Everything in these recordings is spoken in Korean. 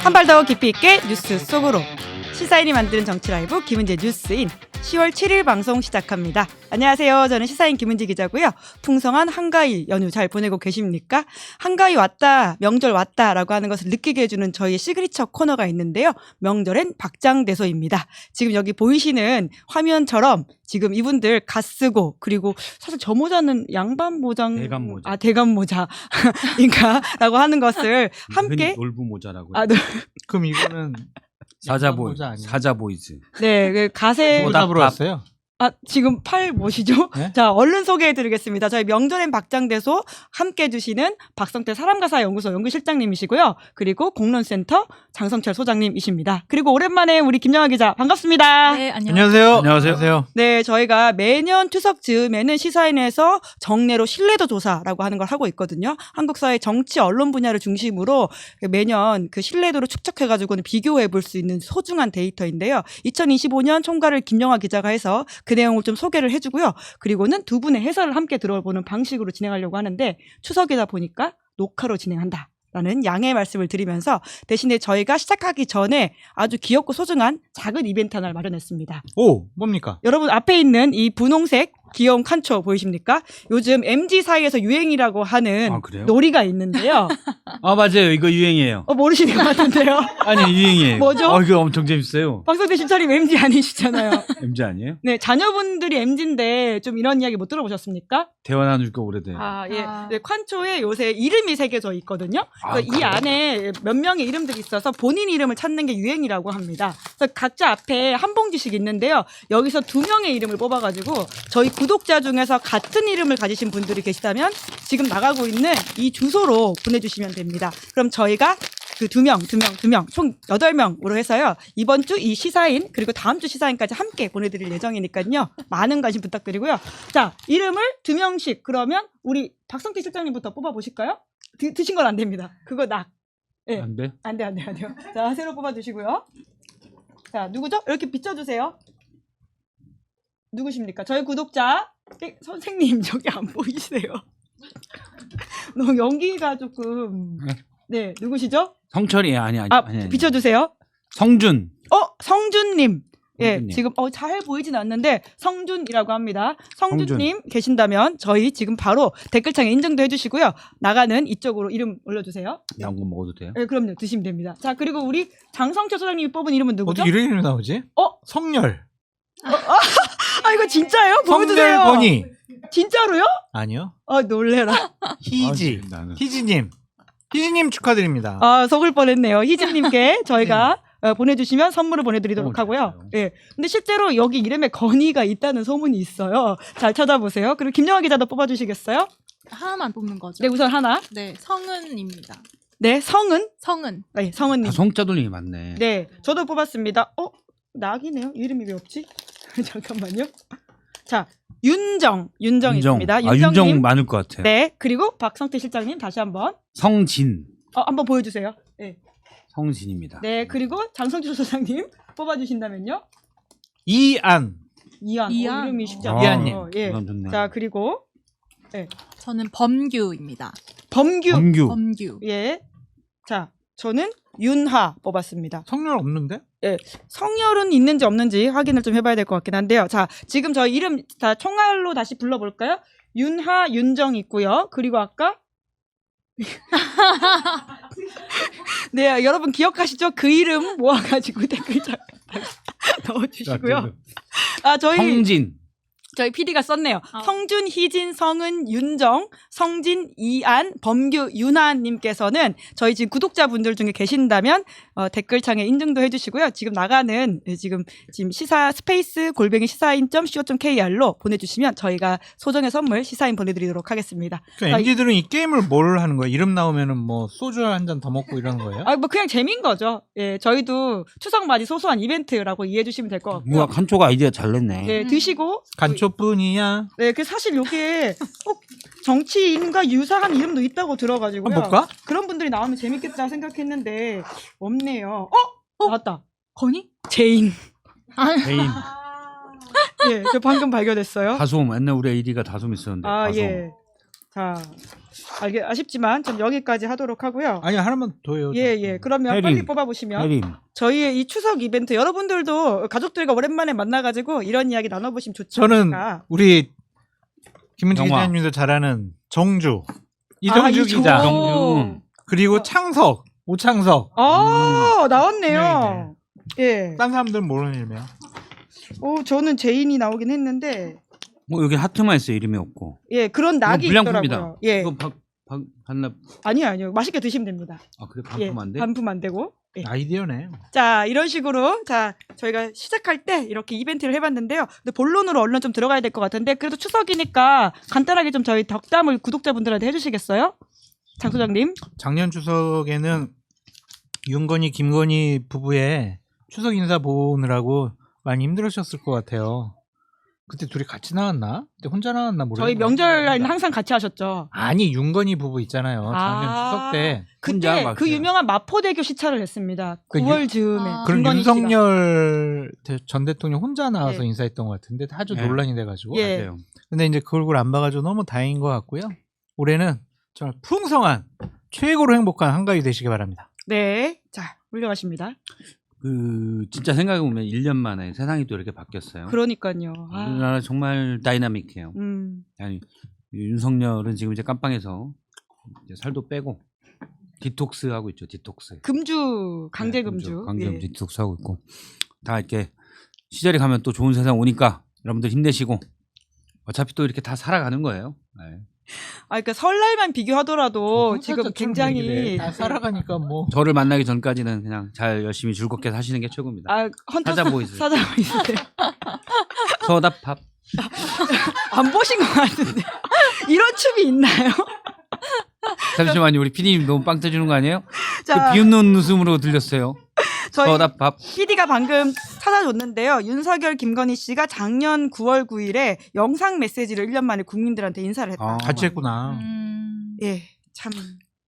한 발 더 깊이 있게 뉴스 속으로 시사인이 만드는 정치 라이브 김은재 뉴스인 10월 7일 방송 시작합니다. 안녕하세요. 저는 시사인 김은재 기자고요. 풍성한 한가위 연휴 잘 보내고 계십니까? 한가위 왔다, 명절 왔다라고 하는 것을 느끼게 해주는 저희의 시그니처 코너가 있는데요. 명절엔 박장대소입니다. 지금 여기 보이시는 화면처럼 지금 이분들 갓 쓰고 그리고 사실 저 모자는 양반 모장 대감 모자인가라고 하는 것을 함께 놀부 모자라고. 그럼 이거는 사자 보이즈. 네, 그 갓에 모답으로 왔어요. 지금 팔 뭐시죠? 네? 자, 얼른 소개해드리겠습니다. 저희 명절엔 박장대소 함께 해주시는 박성태 사람가사연구소 연구실장님이시고요. 그리고 공론센터 장성철 소장님이십니다. 그리고 오랜만에 우리 김영하 기자 반갑습니다. 네, 안녕하세요. 안녕하세요. 네, 저희가 매년 추석 즈음에는 시사인에서 정례로 신뢰도 조사라고 하는 걸 하고 있거든요. 한국 사회 정치 언론 분야를 중심으로 매년 그 신뢰도를 축적해가지고는 비교해 볼 수 있는 소중한 데이터인데요. 2025년 총괄을 김영하 기자가 해서 그 내용을 좀 소개를 해주고요. 그리고는 두 분의 해설을 함께 들어보는 방식으로 진행하려고 하는데 추석이다 보니까 녹화로 진행한다. 라는 양해의 말씀을 드리면서 대신에 저희가 시작하기 전에 아주 귀엽고 소중한 작은 이벤트 하나를 마련했습니다. 오, 뭡니까? 여러분 앞에 있는 이 분홍색 귀여운 칸초 보이십니까? 요즘 MZ 사이에서 유행이라고 하는 그래요? 놀이가 있는데요. 맞아요. 이거 유행이에요. 모르시는 것 같은데요. 아니 유행이에요. 뭐죠? 이거 엄청 재밌어요. 박성태 신차림 MZ 아니시잖아요. MZ 아니에요? 네, 자녀분들이 MZ인데 좀 이런 이야기 못 들어보셨습니까? 태어난 지 오래돼. 예. 네, 칸초에 요새 이름이 새겨져 있거든요. 그래서 이 안에 몇 명의 이름들이 있어서 본인 이름을 찾는 게 유행이라고 합니다. 그래서 각자 앞에 한 봉지씩 있는데요. 여기서 두 명의 이름을 뽑아가지고 저희 구독자 중에서 같은 이름을 가지신 분들이 계시다면 지금 나가고 있는 이 주소로 보내주시면 됩니다. 그럼 저희가 그 두 명, 총 8명으로 해서요. 이번 주 이 시사인, 그리고 다음 주 시사인까지 함께 보내드릴 예정이니까요. 많은 관심 부탁드리고요. 자, 이름을 2명씩, 그러면 우리 박성태 실장님부터 뽑아보실까요? 드신 건 안 됩니다. 그거 네. 안 돼? 안 돼요. 자, 새로 뽑아주시고요. 자, 누구죠? 이렇게 비춰주세요. 누구십니까? 저희 구독자, 선생님, 저기 안 보이세요? 너무 연기가 조금. 네, 누구시죠? 성철이 아니. 비춰주세요. 성준. 성준님. 예, 성준님. 지금 잘 보이진 않는데 성준이라고 합니다. 성준님 계신다면 저희 지금 바로 댓글창에 인증도 해주시고요. 나가는 이쪽으로 이름 올려주세요. 나온 거 먹어도 돼요? 네, 그럼요. 드시면 됩니다. 자, 그리고 우리 장성철 소장님이 뽑은 이름은 누구죠? 어디 이런 이름이 나오지? 성열. 이거 진짜예요? 보여주세요. 성열 권희. 진짜로요? 아니요. 놀래라. 희지님 축하드립니다. 속을 뻔했네요. 희진님께 저희가 보내주시면 선물을 보내드리도록 하고요. 예. 근데 실제로 여기 이름에 건의가 있다는 소문이 있어요. 잘 찾아보세요. 그리고 김영하 기자도 뽑아주시겠어요? 하나만 뽑는 거죠? 네, 우선 하나. 네, 성은입니다. 네, 성은? 성은. 네, 성은님. 성자 돌림이 많네. 네, 저도 뽑았습니다. 낙이네요. 이름이 왜 없지? 잠깐만요. 자, 윤정 있습니다. 윤정 많을 것 같아요. 네, 그리고 박성태 실장님 다시 한번. 성진. 한번 보여주세요. 네. 성진입니다. 네, 그리고 장성주 소장님 뽑아주신다면요. 이안. 이름이 쉽지 않아요. 이안님. 예. 좋네. 자, 그리고 저는 범규입니다. 범규. 예. 자, 저는 윤하 뽑았습니다. 성열 없는데? 예. 성열은 있는지 없는지 확인을 좀 해봐야 될 것 같긴 한데요. 자, 지금 저희 이름 다 총알로 다시 불러볼까요? 윤하, 윤정 있고요. 그리고 아까 네, 여러분 기억하시죠? 그 이름 모아가지고 댓글창에 넣어주시고요. 저희 PD가 썼네요. 성준, 희진, 성은, 윤정, 성진, 이안, 범규, 윤하님께서는 저희 지금 구독자분들 중에 계신다면 댓글창에 인증도 해주시고요. 지금 나가는 지금 시사 스페이스 @시사인.co.kr로 보내주시면 저희가 소정의 선물 시사인 보내드리도록 하겠습니다. MZ들은 이 게임을 뭘 하는 거예요? 이름 나오면은 뭐 소주 한 잔 더 먹고 이러는 거예요? 그냥 재미인 거죠. 예, 저희도 추석 맞이 소소한 이벤트라고 이해해 주시면 될 것 같고요. 칸초가 아이디어 잘 냈네. 네, 드시고 간초뿐이야. 네, 사실 여기에 정치인과 유사한 이름도 있다고 들어가지고요. 볼까? 그런 분들이 나오면 재밌겠다 생각했는데 없네요. 나왔다. 건희? 제인. 개인. 예, 저 방금 발견했어요. 다솜. 옛날 우리 AD가 다솜 있었는데. 다솜. 예. 자, 아쉽지만 좀 여기까지 하도록 하고요. 아니 하나만 더 해요. 예. 그러면 해림. 빨리 뽑아보시면 해림. 저희의 이 추석 이벤트 여러분들도 가족들과 오랜만에 만나가지고 이런 이야기 나눠보시면 좋죠. 저는 우리 김은지 영화. 기자님도 잘 아는 정주, 이정주 기자, 정주. 그리고 창석, 오창석. 나왔네요. 예. 딴 사람들은 모르는 이름이야. 저는 제인이 나오긴 했는데 뭐 여기 하트만 있어요. 이름이 없고. 예 그런 낙이 이거 불량품이다. 있더라고요. 예. 이거 반납. 아니요 맛있게 드시면 됩니다. 아 그래 예. 반품 안 돼? 반품 안 되고. 예. 아이디어네. 자 이런 식으로 자 저희가 시작할 때 이렇게 이벤트를 해봤는데요. 근데 본론으로 얼른 좀 들어가야 될 것 같은데 그래도 추석이니까 간단하게 좀 저희 덕담을 구독자분들한테 해주시겠어요? 장 소장님. 작년 추석에는 윤건희, 김건희 부부의 추석 인사 보느라고 많이 힘들으셨을 것 같아요. 그때 둘이 같이 나왔나? 그때 혼자 나왔나 모르겠어요. 저희 명절에는 항상 같이 하셨죠. 아니 윤건희 부부 있잖아요. 작년 추석 때. 혼자 그때 막 그 그냥. 유명한 마포대교 시찰을 했습니다. 그 9월 즈음에. 아. 그럼 김건희 씨가. 윤석열 전 대통령 혼자 나와서 예. 인사했던 것 같은데 아주 예. 논란이 돼가지고. 예. 맞아요. 근데 이제 그 얼굴 안 봐가지고 너무 다행인 것 같고요. 올해는 정말 풍성한 최고로 행복한 한가위 되시기 바랍니다. 네. 자, 훌륭하십니다. 그 진짜 생각해 보면 1년 만에 세상이 또 이렇게 바뀌었어요. 그러니까요. 우리나라 정말 다이나믹해요. 음. 아니 윤석열은 지금 이제 깜빵에서 이제 살도 빼고 디톡스 하고 있죠. 디톡스. 금주 강제 금주. 강제 예. 금주 디톡스 하고 있고 다 이렇게 시절이 가면 또 좋은 세상 오니까 여러분들 힘내시고 어차피 또 이렇게 다 살아가는 거예요. 네. 그러니까 설날만 비교하더라도 지금 굉장히 다 살아가니까 뭐. 저를 만나기 전까지는 그냥 잘 열심히 즐겁게 사시는 게 최고입니다. 헌터 사자보이스. 사자보이스. 서답밥. 안 보신 것 같은데. 이런 춤이 있나요? 잠시만요. 우리 PD님 너무 빵 터지는 거 아니에요? 자, 그 비웃는 웃음으로 들렸어요. 저희 서답밥. PD가 방금 찾아줬는데요. 윤석열, 김건희 씨가 작년 9월 9일에 영상 메시지를 1년 만에 국민들한테 인사를 했다. 아, 같이 했구나. 예, 참.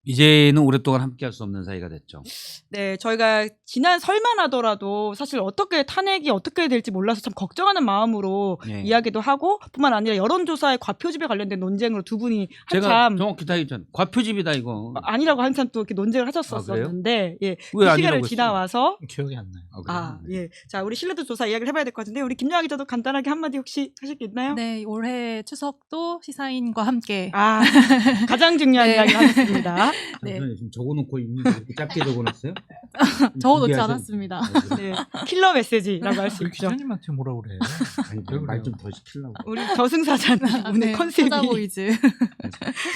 이제는 오랫동안 함께할 수 없는 사이가 됐죠. 네, 저희가 지난 설만 하더라도 사실 탄핵이 어떻게 될지 몰라서 참 걱정하는 마음으로 예. 이야기도 하고 뿐만 아니라 여론조사의 과표집에 관련된 논쟁으로 두 분이 제가 한참 정확히 다 있잖아요. 과표집이다 이거. 아니라고 한참 또 이렇게 논쟁을 하셨었는데 예, 그 왜 시간을 아니라고 했어요? 지나와서 기억이 안 나요. 그래요? 예. 자, 우리 신뢰도 조사 이야기를 해봐야 될 것 같은데 우리 김여아 기자도 간단하게 한마디 혹시 하실 게 있나요? 네, 올해 추석도 시사인과 함께 가장 중요한 네. 이야기 하겠습니다. 네. 잠시만요. 지금 적어놓고 있는 거 이렇게 짧게 적어놨어요? 적어놓지 준비하세요. 않았습니다. 네, 킬러 메시지라고 할 수 그 있죠. 기자님한테 뭐라 그래. 말 좀 더 시키려고. 우리 저승사자님 오늘 컨셉이 사자보이즈.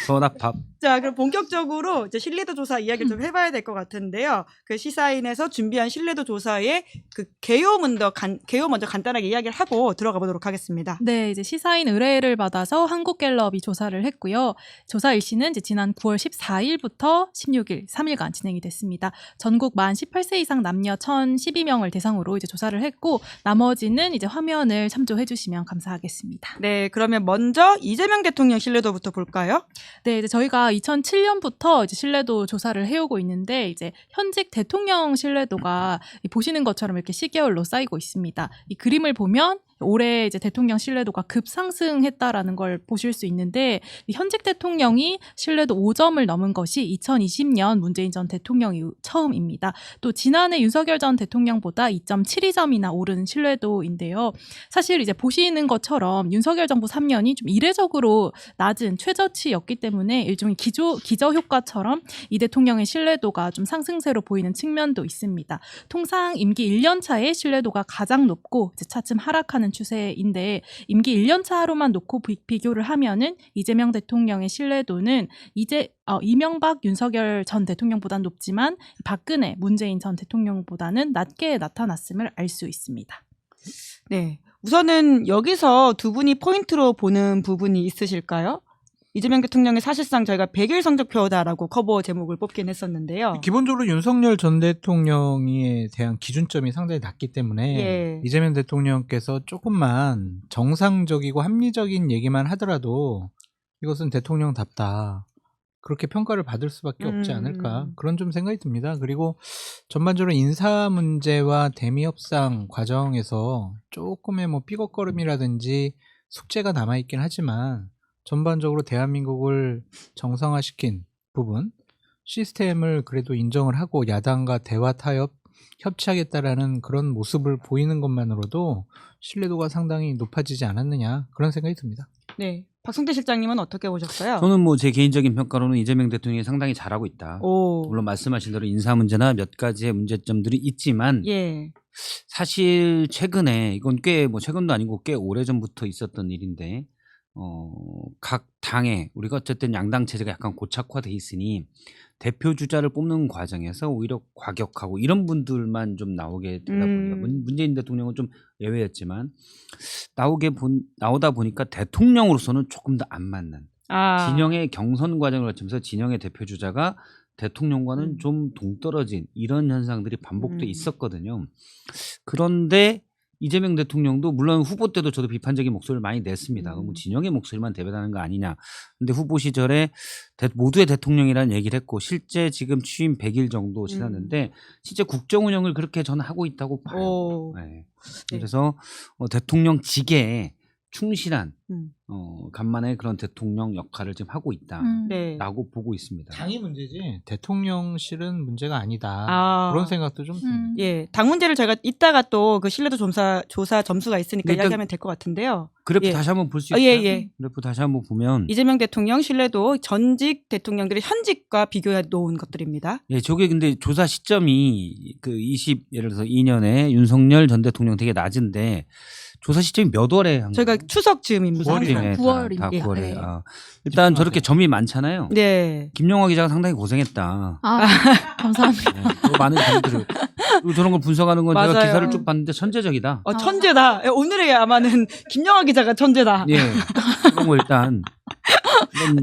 서답밥. 자, 그럼 본격적으로 이제 신뢰도 조사 이야기를 좀 해봐야 될 것 같은데요. 그 시사인에서 준비한 신뢰도 조사의 그 개요 먼저 간단하게 이야기를 하고 들어가 보도록 하겠습니다. 네, 이제 시사인 의뢰를 받아서 한국갤럽이 조사를 했고요. 조사 일시는 이제 지난 9월 14일부터 16일 3일간 진행이 됐습니다. 전국 만 18세 이상 남녀 1,012명을 대상으로 이제 조사를 했고 나머지는 이제 화면을 참조해 주시면 감사하겠습니다. 네, 그러면 먼저 이재명 대통령 신뢰도부터 볼까요? 네, 이제 저희가 2007년부터 이제 신뢰도 조사를 해오고 있는데 이제 현직 대통령 신뢰도가 보시는 것처럼 이렇게 시계열로 쌓이고 있습니다. 이 그림을 보면 올해 이제 대통령 신뢰도가 급상승했다라는 걸 보실 수 있는데 이 현직 대통령이 신뢰도 5점을 넘은 것이 2020년 문재인 전 대통령이 처음입니다. 또 지난해 윤석열 전 대통령보다 2.72점이나 오른 신뢰도인데요. 사실 이제 보시는 것처럼 윤석열 정부 3년이 좀 이례적으로 낮은 최저치였기 때문에 일종의 기저 효과처럼 이 대통령의 신뢰도가 좀 상승세로 보이는 측면도 있습니다. 통상 임기 1년 차에 신뢰도가 가장 높고 이제 차츰 하락하는 추세인데 임기 1년 차로만 놓고 비교를 하면은 이재명 대통령의 신뢰도는 이명박, 윤석열 전 대통령보다는 높지만 박근혜, 문재인 전 대통령보다는 낮게 나타났음을 알 수 있습니다. 네, 우선은 여기서 두 분이 포인트로 보는 부분이 있으실까요? 이재명 대통령이 사실상 저희가 100일 성적표다라고 커버 제목을 뽑긴 했었는데요. 기본적으로 윤석열 전 대통령에 대한 기준점이 상당히 낮기 때문에 예. 이재명 대통령께서 조금만 정상적이고 합리적인 얘기만 하더라도 이것은 대통령답다. 그렇게 평가를 받을 수밖에 없지 않을까. 그런 좀 생각이 듭니다. 그리고 전반적으로 인사 문제와 대미 협상 과정에서 조금의 뭐 삐걱거림이라든지 숙제가 남아있긴 하지만 전반적으로 대한민국을 정상화시킨 부분, 시스템을 그래도 인정을 하고 야당과 대화 타협, 협치하겠다라는 그런 모습을 보이는 것만으로도 신뢰도가 상당히 높아지지 않았느냐 그런 생각이 듭니다. 네. 박성태 실장님은 어떻게 보셨어요? 저는 뭐 제 개인적인 평가로는 이재명 대통령이 상당히 잘하고 있다. 오. 물론 말씀하신 대로 인사 문제나 몇 가지의 문제점들이 있지만 예. 사실 최근에 이건 꽤 뭐 최근도 아니고 꽤 오래전부터 있었던 일인데 각 당에 우리가 어쨌든 양당 체제가 약간 고착화돼 있으니 대표 주자를 뽑는 과정에서 오히려 과격하고 이런 분들만 좀 나오게 되다 보니까 문재인 대통령은 좀 예외였지만 나오다 보니까 대통령으로서는 조금 더 안 맞는 진영의 경선 과정을 거치면서 진영의 대표 주자가 대통령과는 좀 동떨어진 이런 현상들이 반복돼 있었거든요. 그런데 이재명 대통령도 물론 후보 때도 저도 비판적인 목소리를 많이 냈습니다. 뭐 진영의 목소리만 대변하는 거 아니냐. 근데 후보 시절에 모두의 대통령이라는 얘기를 했고 실제 지금 취임 100일 정도 지났는데 실제 국정 운영을 그렇게 저는 하고 있다고 봐요. 네. 그래서 대통령 직에 충실한 간만에 그런 대통령 역할을 지금 하고 있다라고 보고 있습니다. 당이 문제지 대통령실은 문제가 아니다. 그런 생각도 좀 듭니다. 예, 당 문제를 제가 이따가 또 그 신뢰도 조사 점수가 있으니까 이야기하면 될 것 같은데요. 그래프 다시 한번 볼 수 있어요? 예. 그래프 다시 한번 보면 이재명 대통령 신뢰도 전직 대통령들이 현직과 비교해 놓은 것들입니다. 예, 저게 근데 조사 시점이 예를 들어서 2년에 윤석열 전 대통령 되게 낮은데 조사 시점이 몇 월에 한 저희가 거예요? 추석 즈음입니다. 9월이네. 9월입니다. 다 9월에. 네. 일단 저렇게 점이 많잖아요. 네. 김영화 기자가 상당히 고생했다. 감사합니다. 네, 많은 점들을 그리고 저런 걸 분석하는 건 제가 맞아요. 기사를 쭉 봤는데 천재적이다. 천재다. 오늘의 아마는 김영하 기자가 천재다. 예, 그런 거 일단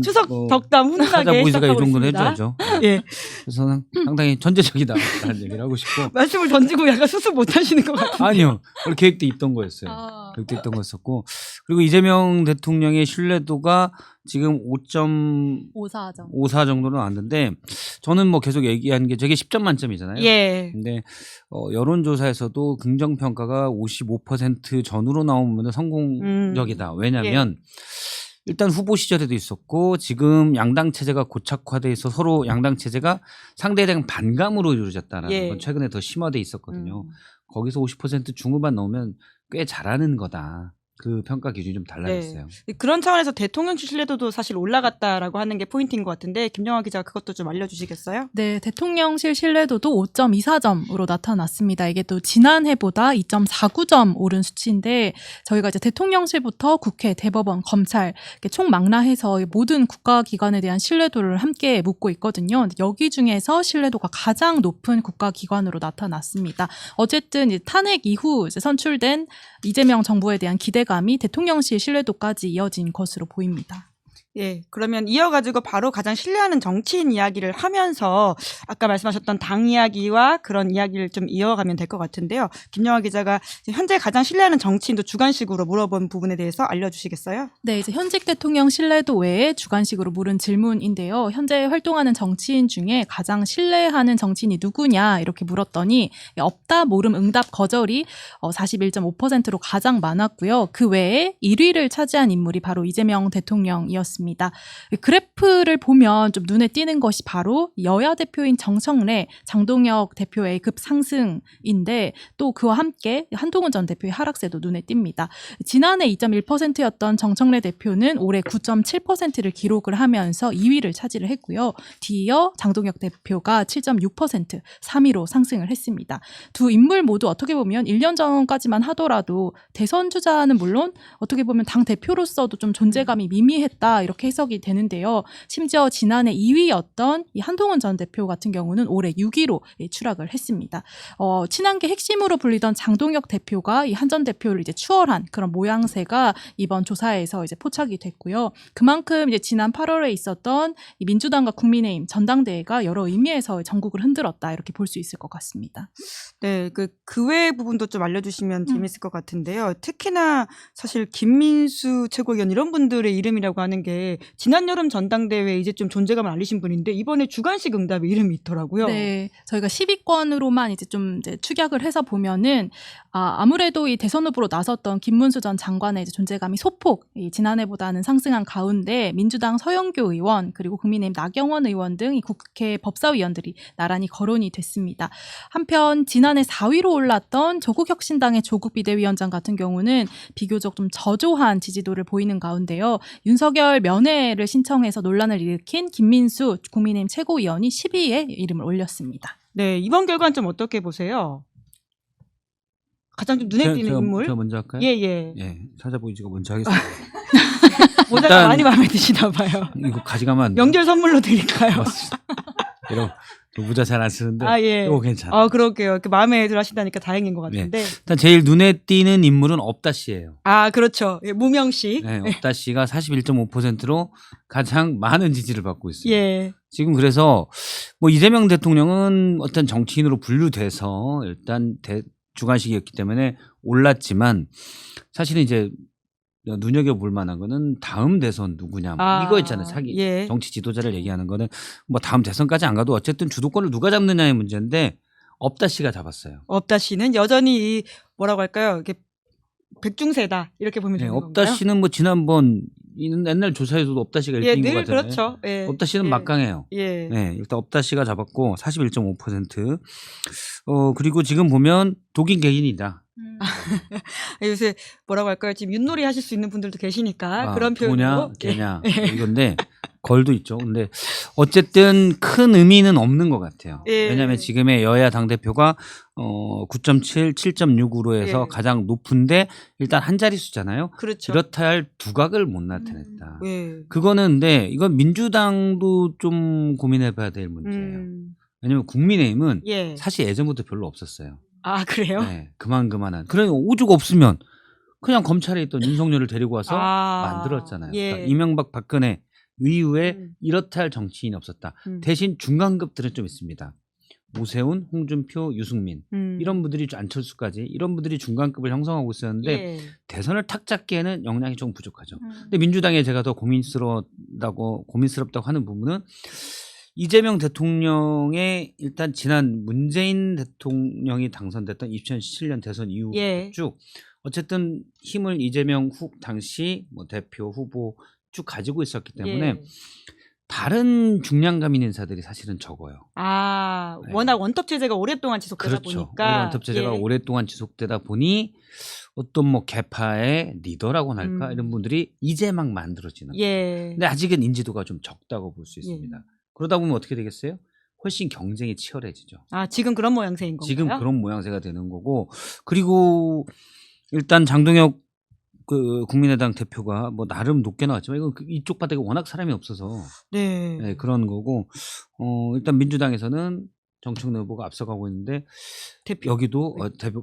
추석 덕담 사자 훈훈하게 보이스가 이 시작하고 정도는 있습니다. 해줘야죠. 예. 그래서 상당히 천재적이다라는 얘기를 하고 싶고 말씀을 던지고 약간 수습 못하시는 것 같아요. 아니요, 원래 계획돼 있던 거였어요. 계획돼 있던 거였었고 그리고 이재명 대통령의 신뢰도가 지금 5.54 5사점. 정도로 나왔는데 저는 뭐 계속 얘기한 게 저게 10점 만점이잖아요. 예. 근데 여론조사에서도 긍정평가가 55% 전후로 나오면 성공적이다. 왜냐하면 일단 후보 시절에도 있었고 지금 양당 체제가 고착화돼 있어 서로 양당 체제가 상대에 대한 반감으로 이루어졌다라는 건 최근에 더 심화돼 있었거든요. 거기서 50% 중후반 넣으면 꽤 잘하는 거다. 그 평가 기준이 좀 달라졌어요. 네. 그런 차원에서 대통령 신뢰도도 사실 올라갔다라고 하는 게 포인트인 것 같은데 김영하 기자가 그것도 좀 알려주시겠어요? 네, 대통령실 신뢰도도 5.24점으로 나타났습니다. 이게 또 지난해보다 2.49점 오른 수치인데 저희가 이제 대통령실부터 국회, 대법원, 검찰 이렇게 총망라해서 모든 국가기관에 대한 신뢰도를 함께 묻고 있거든요. 여기 중에서 신뢰도가 가장 높은 국가기관으로 나타났습니다. 어쨌든 이제 탄핵 이후 이제 선출된 이재명 정부에 대한 기대감이 대통령실 신뢰도까지 이어진 것으로 보입니다. 예, 그러면 이어가지고 바로 가장 신뢰하는 정치인 이야기를 하면서 아까 말씀하셨던 당 이야기와 그런 이야기를 좀 이어가면 될 것 같은데요. 김영하 기자가 현재 가장 신뢰하는 정치인도 주관식으로 물어본 부분에 대해서 알려주시겠어요? 네, 이제 현직 대통령 신뢰도 외에 주관식으로 물은 질문인데요. 현재 활동하는 정치인 중에 가장 신뢰하는 정치인이 누구냐 이렇게 물었더니 없다, 모름, 응답, 거절이 41.5%로 가장 많았고요. 그 외에 1위를 차지한 인물이 바로 이재명 대통령이었습니다. 그래프를 보면 좀 눈에 띄는 것이 바로 여야 대표인 정청래, 장동혁 대표의 급상승인데 또 그와 함께 한동훈 전 대표의 하락세도 눈에 띕니다. 지난해 2.1%였던 정청래 대표는 올해 9.7%를 기록을 하면서 2위를 차지를 했고요. 뒤이어 장동혁 대표가 7.6% 3위로 상승을 했습니다. 두 인물 모두 어떻게 보면 1년 전까지만 하더라도 대선 주자는 물론 어떻게 보면 당 대표로서도 좀 존재감이 미미했다 이렇게 해석이 되는데요. 심지어 지난해 2위였던 이 한동훈 전 대표 같은 경우는 올해 6위로 추락을 했습니다. 친한계 핵심으로 불리던 장동혁 대표가 이 한 전 대표를 이제 추월한 그런 모양새가 이번 조사에서 이제 포착이 됐고요. 그만큼 이제 지난 8월에 있었던 이 민주당과 국민의힘 전당대회가 여러 의미에서 전국을 흔들었다 이렇게 볼 수 있을 것 같습니다. 네, 그 외의 부분도 좀 알려주시면 재밌을 것 같은데요. 특히나 사실 김민수 최고위원 이런 분들의 이름이라고 하는 게 있는데 지난 여름 전당대회 이제 좀 존재감을 알리신 분인데 이번에 주간식 응답에 이름이 있더라고요. 네, 저희가 10위권으로만 이제 좀 이제 추격을 해서 보면은 아무래도 이 대선 후보로 나섰던 김문수 전 장관의 이제 존재감이 소폭 지난해보다는 상승한 가운데 민주당 서영교 의원 그리고 국민의힘 나경원 의원 등 이 국회 법사위원들이 나란히 거론이 됐습니다. 한편 지난해 4위로 올랐던 조국혁신당의 조국 비대위원장 같은 경우는 비교적 좀 저조한 지지도를 보이는 가운데요. 윤석열 면회를 신청해서 논란을 일으킨 김민수 국민의힘 최고위원이 10위에 이름을 올렸습니다. 네, 이번 결과는 좀 어떻게 보세요? 가장 좀 눈에 띄는 인물? 저 먼저 할까요? 예. 예, 찾아보이지가 먼저 하겠습니다. 모자가 일단- 많이 마음에 드시나 봐요. 이거 가져가면 안 돼요? 명절 선물로 드릴까요? 이런 모자 잘 안 쓰는데 아, 예. 이거 괜찮아. 아, 그러게요. 이렇게 마음에 들어 하신다니까 다행인 것 네. 같은데. 일단 제일 눈에 띄는 인물은 업다 씨예요. 아, 그렇죠. 예, 무명 씨. 네, 업다 씨가 41.5%로 가장 많은 지지를 받고 있어요. 예. 지금 그래서 뭐 이재명 대통령은 어떤 정치인으로 분류돼서 일단 주관식이었기 때문에 올랐지만 사실은 이제 눈여겨볼 만한 거는 다음 대선 누구냐 뭐 이거 있잖아요. 사기 예. 정치 지도자를 얘기하는 거는 뭐 다음 대선까지 안 가도 어쨌든 주도권을 누가 잡느냐의 문제인데 업다 씨가 잡았어요. 업다 씨는 여전히 이 뭐라고 할까요? 이렇게 백중세다 이렇게 보면 네, 되는 업다 건가요? 씨는 뭐 지난번 옛날 조사에서도 업다 씨가 1등인 예, 것 늘 같잖아요. 그렇죠. 예. 업다 씨는 예. 막강해요. 예. 네, 일단 업다 씨가 잡았고 41.5%. 그리고 지금 보면 독인 개인이다. 요새 뭐라고 할까요? 지금 윷놀이 하실 수 있는 분들도 계시니까 그런 도냐, 표현으로 개냐 이건데 걸도 있죠. 근데 어쨌든 큰 의미는 없는 것 같아요. 예. 왜냐하면 지금의 여야 당 대표가 9.7, 7.6으로 해서 예. 가장 높은데 일단 한 자릿수잖아요. 그렇죠. 그렇다 할 두각을 못 나타냈다. 예. 그거는 근데 이건 민주당도 좀 고민해봐야 될 문제예요. 왜냐하면 국민의힘은 예. 사실 예전부터 별로 없었어요. 아, 그래요? 네, 그만한. 그러니 오죽 없으면 그냥 검찰에 있던 윤석열을 데리고 와서 아, 만들었잖아요. 예. 그러니까 이명박 박근혜 이후에 음. 이렇다 할 정치인이 없었다. 음. 대신 중간급들은 좀 있습니다. 오세훈, 홍준표, 유승민 이런 분들이 안철수까지 이런 분들이 중간급을 형성하고 있었는데 예. 대선을 탁 잡기에는 역량이 좀 부족하죠. 근데 민주당에 제가 더 고민스럽다고 하는 부분은 이재명 대통령의 일단 지난 문재인 대통령이 당선됐던 2017년 대선 이후 예. 쭉 어쨌든 힘을 이재명 당시 뭐 대표 후보 쭉 가지고 있었기 때문에 예. 다른 중량감 있는 인사들이 사실은 적어요. 아, 네. 워낙 원톱 체제가 오랫동안 지속되다 그렇죠. 보니까 원톱 체제가 예. 오랫동안 지속되다 보니 어떤 뭐 개파의 리더라고나 할까 이런 분들이 이제 막 만들어지는. 예. 근데 아직은 인지도가 좀 적다고 볼 수 있습니다. 그러다 보면 어떻게 되겠어요? 훨씬 경쟁이 치열해지죠. 아, 지금 그런 모양새인 건가요? 지금 그런 모양새가 되는 거고, 그리고 일단 장동혁 그 국민의당 대표가 뭐 나름 높게 나왔지만 이건 이쪽 바닥에 워낙 사람이 없어서 네. 네, 그런 거고, 일단 민주당에서는 정청래 후보가 앞서가고 있는데 여기도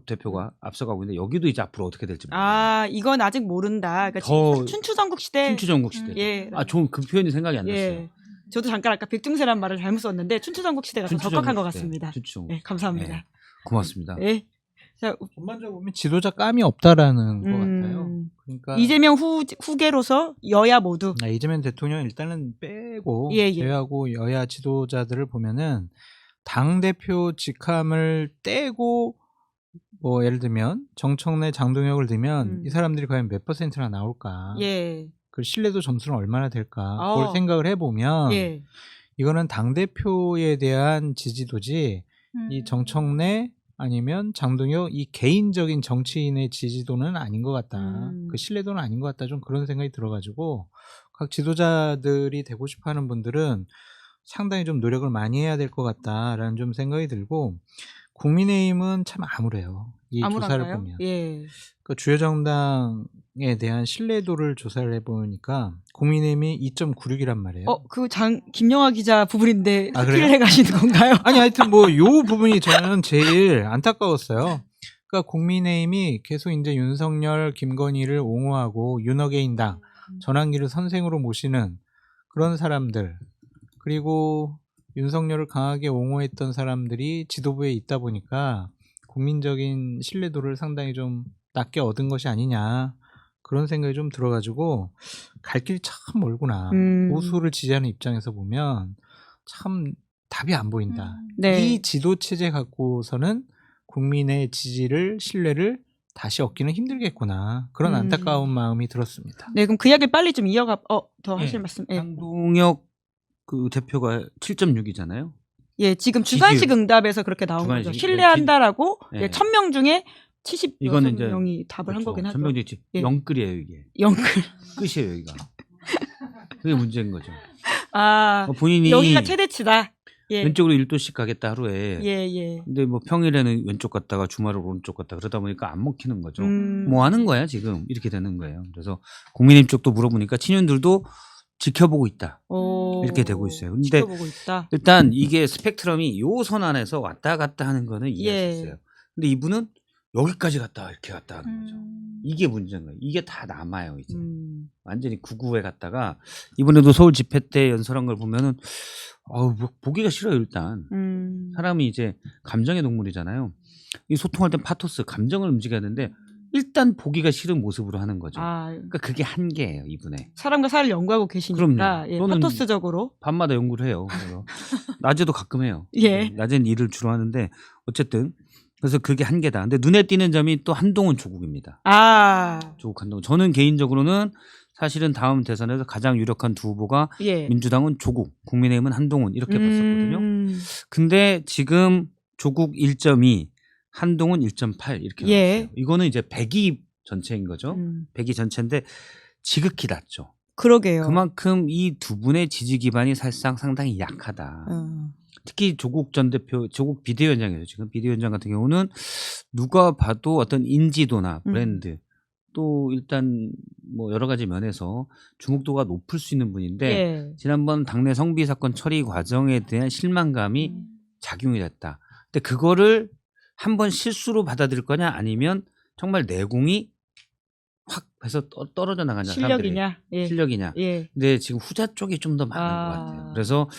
대표가 앞서가고 있는데 여기도 이제 앞으로 어떻게 될지 모르겠어요. 아, 이건 아직 모른다. 그러니까 더 지금 춘추전국 시대. 춘추전국 시대. 예. 아, 좋은 그 표현이 생각이 안 났어요. 예. 저도 잠깐 아까 백중세란 말을 잘못 썼는데 춘추전국 시대가 더 적합한 것 같습니다. 춘추전국. 네, 감사합니다. 네, 고맙습니다. 예. 자, 전반적으로 보면 지도자 감이 없다라는 것 같아요. 그러니까 이재명 후계로서 여야 모두 이재명 대통령 일단은 빼고 예, 예. 제외하고 여야 지도자들을 보면은 당 대표 직함을 떼고 뭐 예를 들면 정청래, 장동혁을 넣으면 이 사람들이 과연 몇 %나 나올까? 예. 그 신뢰도 점수는 얼마나 될까? 어. 그걸 생각을 해보면 예. 이거는 당 대표에 대한 지지도지 이 정청래 아니면 장동혁 이 개인적인 정치인의 지지도는 아닌 것 같다. 그 신뢰도는 아닌 것 같다. 좀 그런 생각이 들어가지고 각 지도자들이 되고 싶어하는 분들은 상당히 좀 노력을 많이 해야 될 것 같다라는 좀 생각이 들고 국민의힘은 참 암울해요. 이 조사를 암울한가요? 보면. 예. 그 주요 정당에 대한 신뢰도를 조사를 해보니까 국민의힘이 2.96이란 말이에요. 그 김영하 기자 부분인데 아, 스킬을 그래요? 해가시는 건가요? 아니 하여튼 뭐 요 부분이 저는 제일 안타까웠어요. 그러니까 국민의힘이 계속 이제 윤석열, 김건희를 옹호하고 윤어게인당 전환기를 선생으로 모시는 그런 사람들 그리고 윤석열을 강하게 옹호했던 사람들이 지도부에 있다 보니까 국민적인 신뢰도를 상당히 좀 낮게 얻은 것이 아니냐 그런 생각이 좀 들어가지고 갈 길이 참 멀구나. 보수를 지지하는 입장에서 보면 참 답이 안 보인다. 네. 이 지도 체제 갖고서는 국민의 지지를 신뢰를 다시 얻기는 힘들겠구나. 그런 안타까운 마음이 들었습니다. 네, 그럼 그 이야기를 빨리 좀 이어가 더 예. 하실 말씀. 예. 한동혁 그 대표가 7.6이잖아요. 예, 지금 주관식 지지율. 응답에서 그렇게 나온 주관식, 거죠. 신뢰한다라고 예. 1000명 중에 이거는 이제 76명이 답을 한 거긴 하죠. 전명제치 예. 영끌이에요 이게. 영끌. 끝이에요 여기가. 그게 문제인 거죠. 아, 본인이 여기가 최대치다. 예. 왼쪽으로 1도씩 가겠다 하루에. 예, 예. 근데 뭐 평일에는 왼쪽 갔다가 주말은 오른쪽 갔다 그러다 보니까 안 먹히는 거죠. 음. 뭐 하는 거야 지금 이렇게 되는 거예요. 그래서 국민의힘 쪽도 물어보니까 친윤들도 지켜보고 있다. 오. 이렇게 되고 있어요. 근데 지켜보고 있다. 일단 이게 스펙트럼이 요 선 안에서 왔다 갔다 하는 거는 이해할 예. 수 있어요. 근데 이분은 여기까지 갔다 이렇게 갔다 하는 거죠. 이게 문제인 거예요. 이게 다 남아요 이제. 완전히 구구에 갔다가 이번에도 서울 집회 때 연설한 걸 보면은 뭐 보기가 싫어요 일단. 사람이 이제 감정의 동물이잖아요. 이 소통할 땐 파토스 감정을 움직여야 되는데 일단 보기가 싫은 모습으로 하는 거죠. 아, 그러니까 그게 한계예요 이분의. 사람과 사를 연구하고 계시니까 그럼요. 예, 저는 파토스적으로. 밤마다 연구를 해요. 그래서 낮에도 가끔 해요. 예. 낮에는 일을 주로 하는데 어쨌든 그래서 그게 한계다. 근데 눈에 띄는 점이 또 한동훈 조국입니다. 아, 조국 한동훈. 저는 개인적으로는 사실은 다음 대선에서 가장 유력한 두 후보가 예. 민주당은 조국, 국민의힘은 한동훈 이렇게 봤었거든요. 근데 지금 조국 1.2, 한동훈 1.8 이렇게 예. 나왔어요. 이거는 이제 100이 전체인 거죠. 100이 전체인데 지극히 낮죠. 그러게요. 그만큼 이 두 분의 지지 기반이 사실상 상당히 약하다. 특히 조국 전 대표, 조국 비대위원장이죠. 지금 비대위원장 같은 경우는 누가 봐도 어떤 인지도나 브랜드 또 일단 뭐 여러 가지 면에서 주목도가 높을 수 있는 분인데 예. 지난번 당내 성비 사건 처리 과정에 대한 실망감이 작용이 됐다. 근데 그거를 한번 실수로 받아들일 거냐 아니면 정말 내공이 확 해서 떨어져 나가냐 실력이냐? 예. 실력이냐. 예. 근데 지금 후자 쪽이 좀 더 많은 아. 것 같아요. 그래서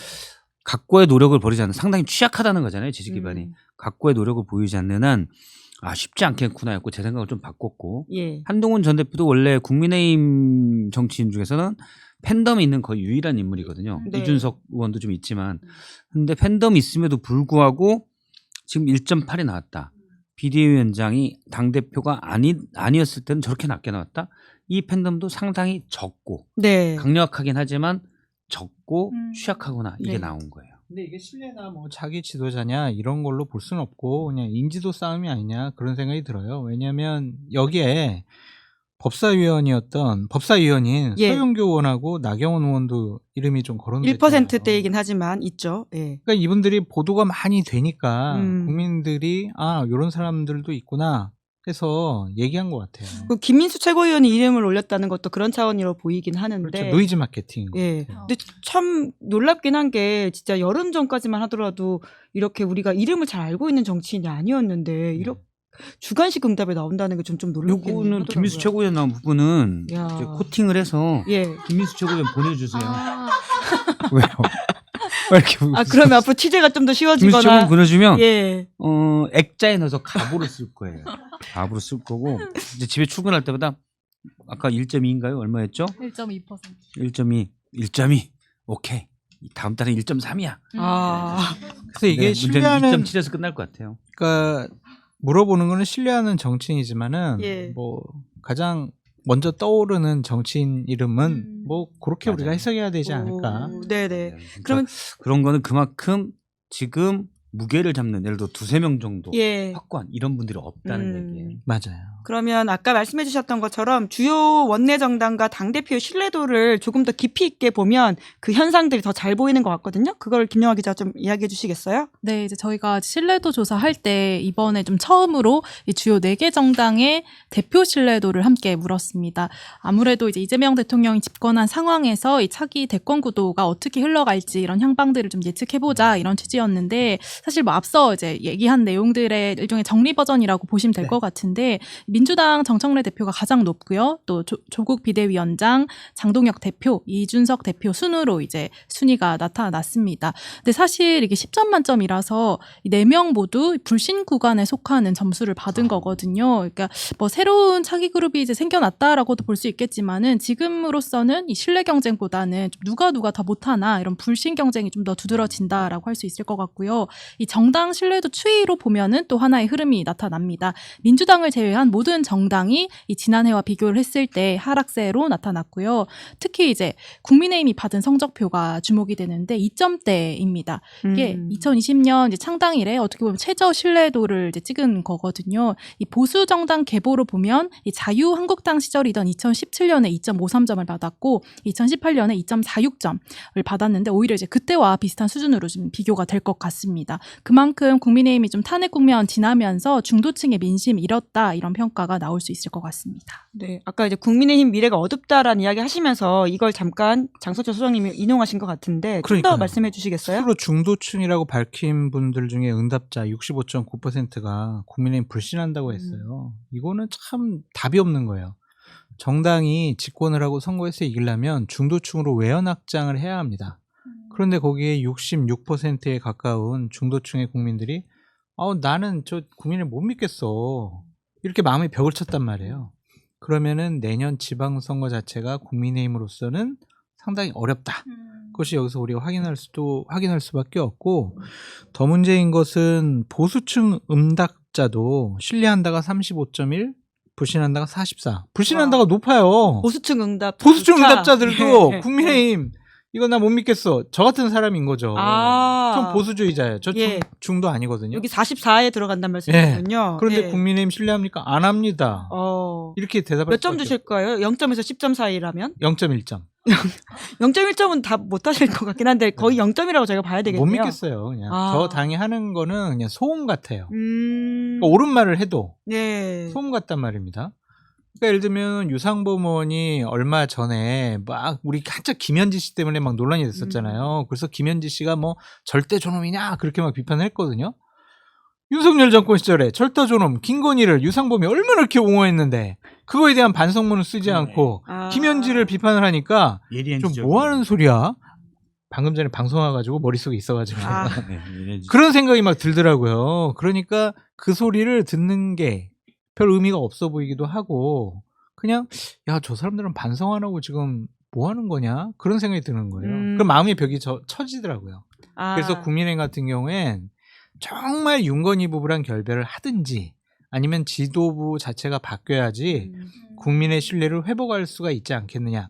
각고의 노력을 벌이지 않는 상당히 취약하다는 거잖아요. 지지 기반이. 각고의 노력을 보이지 않는 한 쉽지 않겠구나 했고 제 생각을 좀 바꿨고 예. 한동훈 전 대표도 원래 국민의힘 정치인 중에서는 팬덤이 있는 거의 유일한 인물이거든요. 네. 이준석 의원도 좀 있지만 근데 팬덤이 있음에도 불구하고 지금 1.8이 나왔다. 비대위원장이 당대표가 아니었을 때는 저렇게 낮게 나왔다. 이 팬덤도 상당히 적고 네. 강력하긴 하지만 적고 취약하구나 이게 네. 나온 거예요. 근데 이게 신뢰나 뭐 자기 지도자냐 이런 걸로 볼 수는 없고 그냥 인지도 싸움이 아니냐 그런 생각이 들어요. 왜냐하면 여기에 법사위원인 예. 서영교 의원하고 나경원 의원도 이름이 좀 거론됐잖아요. 1%대이긴 하지만 있죠. 예. 그러니까 이분들이 보도가 많이 되니까 음. 국민들이 이런 사람들도 있구나 해서 얘기한 것 같아요. 그 김민수 최고위원이 이름을 올렸다는 것도 그런 차원으로 보이긴 하는데. 그렇죠. 노이즈 마케팅. 예. 근데 참 놀랍긴 한 게 진짜 여름 전까지만 하더라도 이렇게 우리가 이름을 잘 알고 있는 정치인이 아니었는데 이렇게 주관식 응답에 나온다는 게 좀 놀랍긴 요거는 하더라고요. 김민수 최고위원 나온 부분은 야. 이제 코팅을 해서 예. 김민수 최고위원 보내주세요. 왜요? 왜 이렇게 그러면 앞으로 취재가 좀 더 김민수 쉬워지거나. 최고위원 보내주면 예. 액자에 넣어서 갑으로 쓸 거예요. 갑으로 쓸 거고 이제 집에 출근할 때마다 아까 1.2인가요? 얼마였죠? 1.2%. 1.2 오케이. 다음 달에 1.3이야. 그래서 이게 신뢰하는 2.7에서 끝날 것 같아요. 그러니까 물어보는 거는 신뢰하는 정치인이지만은 예. 뭐 가장 먼저 떠오르는 정치인 이름은 뭐 그렇게 맞아요. 우리가 해석해야 되지 않을까. 네네. 그러니까 그러면 그런 거는 그만큼 지금 무게를 잡는 예를 들어 2-3명 정도 예. 확고한 이런 분들이 없다는 얘기예요. 맞아요. 그러면 아까 말씀해 주셨던 것처럼 주요 원내 정당과 당대표의 신뢰도를 조금 더 깊이 있게 보면 그 현상들이 더 잘 보이는 것 같거든요. 그걸 김영하 기자 좀 이야기해 주시겠어요? 네, 이제 저희가 신뢰도 조사할 때 이번에 좀 처음으로 이 주요 4개 정당의 대표 신뢰도를 함께 물었습니다. 아무래도 이제 이재명 대통령이 집권한 상황에서 이 차기 대권 구도가 어떻게 흘러갈지 이런 향방들을 좀 예측해보자 이런 취지였는데 사실 뭐 앞서 이제 얘기한 내용들의 일종의 정리 버전이라고 보시면 될 것 같은데 민주당 정청래 대표가 가장 높고요. 또 조국 비대위원장, 장동혁 대표, 이준석 대표 순으로 이제 순위가 나타났습니다. 근데 사실 이게 10점 만점이라서 이 4명 모두 불신 구간에 속하는 점수를 받은 거거든요. 그러니까 뭐 새로운 차기 그룹이 이제 생겨났다라고도 볼 수 있겠지만은 지금으로서는 이 신뢰 경쟁보다는 좀 누가 더 못하나 이런 불신 경쟁이 좀 더 두드러진다라고 할 수 있을 것 같고요. 이 정당 신뢰도 추이로 보면은 또 하나의 흐름이 나타납니다. 민주당을 제외한 모든 정당이 이 지난해와 비교를 했을 때 하락세로 나타났고요. 특히 이제 국민의힘이 받은 성적표가 주목이 되는데 2점대입니다. 이게 2020년 이제 창당 이래 어떻게 보면 최저 신뢰도를 이제 찍은 거거든요. 이 보수 정당 계보로 보면 이 자유한국당 시절이던 2017년에 2.53점을 받았고 2018년에 2.46점을 받았는데 오히려 이제 그때와 비슷한 수준으로 좀 비교가 될 것 같습니다. 그만큼 국민의힘이 좀 탄핵 국면 지나면서 중도층의 민심 잃었다 이런 평가가 나올 수 있을 것 같습니다. 네, 아까 이제 국민의힘 미래가 어둡다라는 이야기 하시면서 이걸 잠깐 장석철 소장님이 인용하신 것 같은데 좀 더 그러니까요. 말씀해 주시겠어요? 스스로 중도층이라고 밝힌 분들 중에 응답자 65.9%가 국민의힘 불신한다고 했어요. 이거는 참 답이 없는 거예요. 정당이 집권을 하고 선거에서 이기려면 중도층으로 외연 확장을 해야 합니다. 그런데 거기에 66%에 가까운 중도층의 국민들이 나는 저 국민을 못 믿겠어. 이렇게 마음의 벽을 쳤단 말이에요. 그러면은 내년 지방선거 자체가 국민의힘으로서는 상당히 어렵다. 그것이 여기서 우리가 확인할 수밖에 없고, 더 문제인 것은 보수층 응답자도 신뢰한다가 35.1, 불신한다가 44. 불신한다가 높아요. 보수층 응답. 보수층 조차. 응답자들도 네. 국민의힘 이거 나 못 믿겠어. 저 같은 사람인 거죠. 아. 전 보수주의자예요. 저 예. 중도 아니거든요. 여기 44에 들어간단 말씀이군요. 그런데 예. 국민의힘 신뢰합니까? 안 합니다. 이렇게 대답할 몇 점 수밖에 주실 거예요? 0점에서 10점 사이라면? 0.1점. 0.1점은 다 못하실 것 같긴 한데 거의 0점이라고 저희가 봐야 되겠네요. 못 믿겠어요. 그냥 저 당이 하는 거는 그냥 소음 같아요. 그러니까 옳은 말을 해도 네. 소음 같단 말입니다. 그러니까 예를 들면 유상범 의원이 얼마 전에 막 우리 한참 김현지 씨 때문에 막 논란이 됐었잖아요. 그래서 김현지 씨가 뭐 절대 존엄이냐 그렇게 막 비판을 했거든요. 윤석열 정권 시절에 절대 존엄 김건희를 유상범이 얼마나 이렇게 옹호했는데 그거에 대한 반성문을 쓰지 않고 김현지를 비판을 하니까 좀 뭐 하는 소리야? 방금 전에 방송 와가지고 머릿속에 있어가지고 그런 생각이 막 들더라고요. 그러니까 그 소리를 듣는 게 별 의미가 없어 보이기도 하고 그냥 야, 저 사람들은 반성 안 하고 지금 뭐 하는 거냐? 그런 생각이 드는 거예요. 그럼 마음의 벽이 처지더라고요. 그래서 국민의힘 같은 경우엔 정말 윤건희 부부랑 결별을 하든지 아니면 지도부 자체가 바뀌어야지 국민의 신뢰를 회복할 수가 있지 않겠느냐.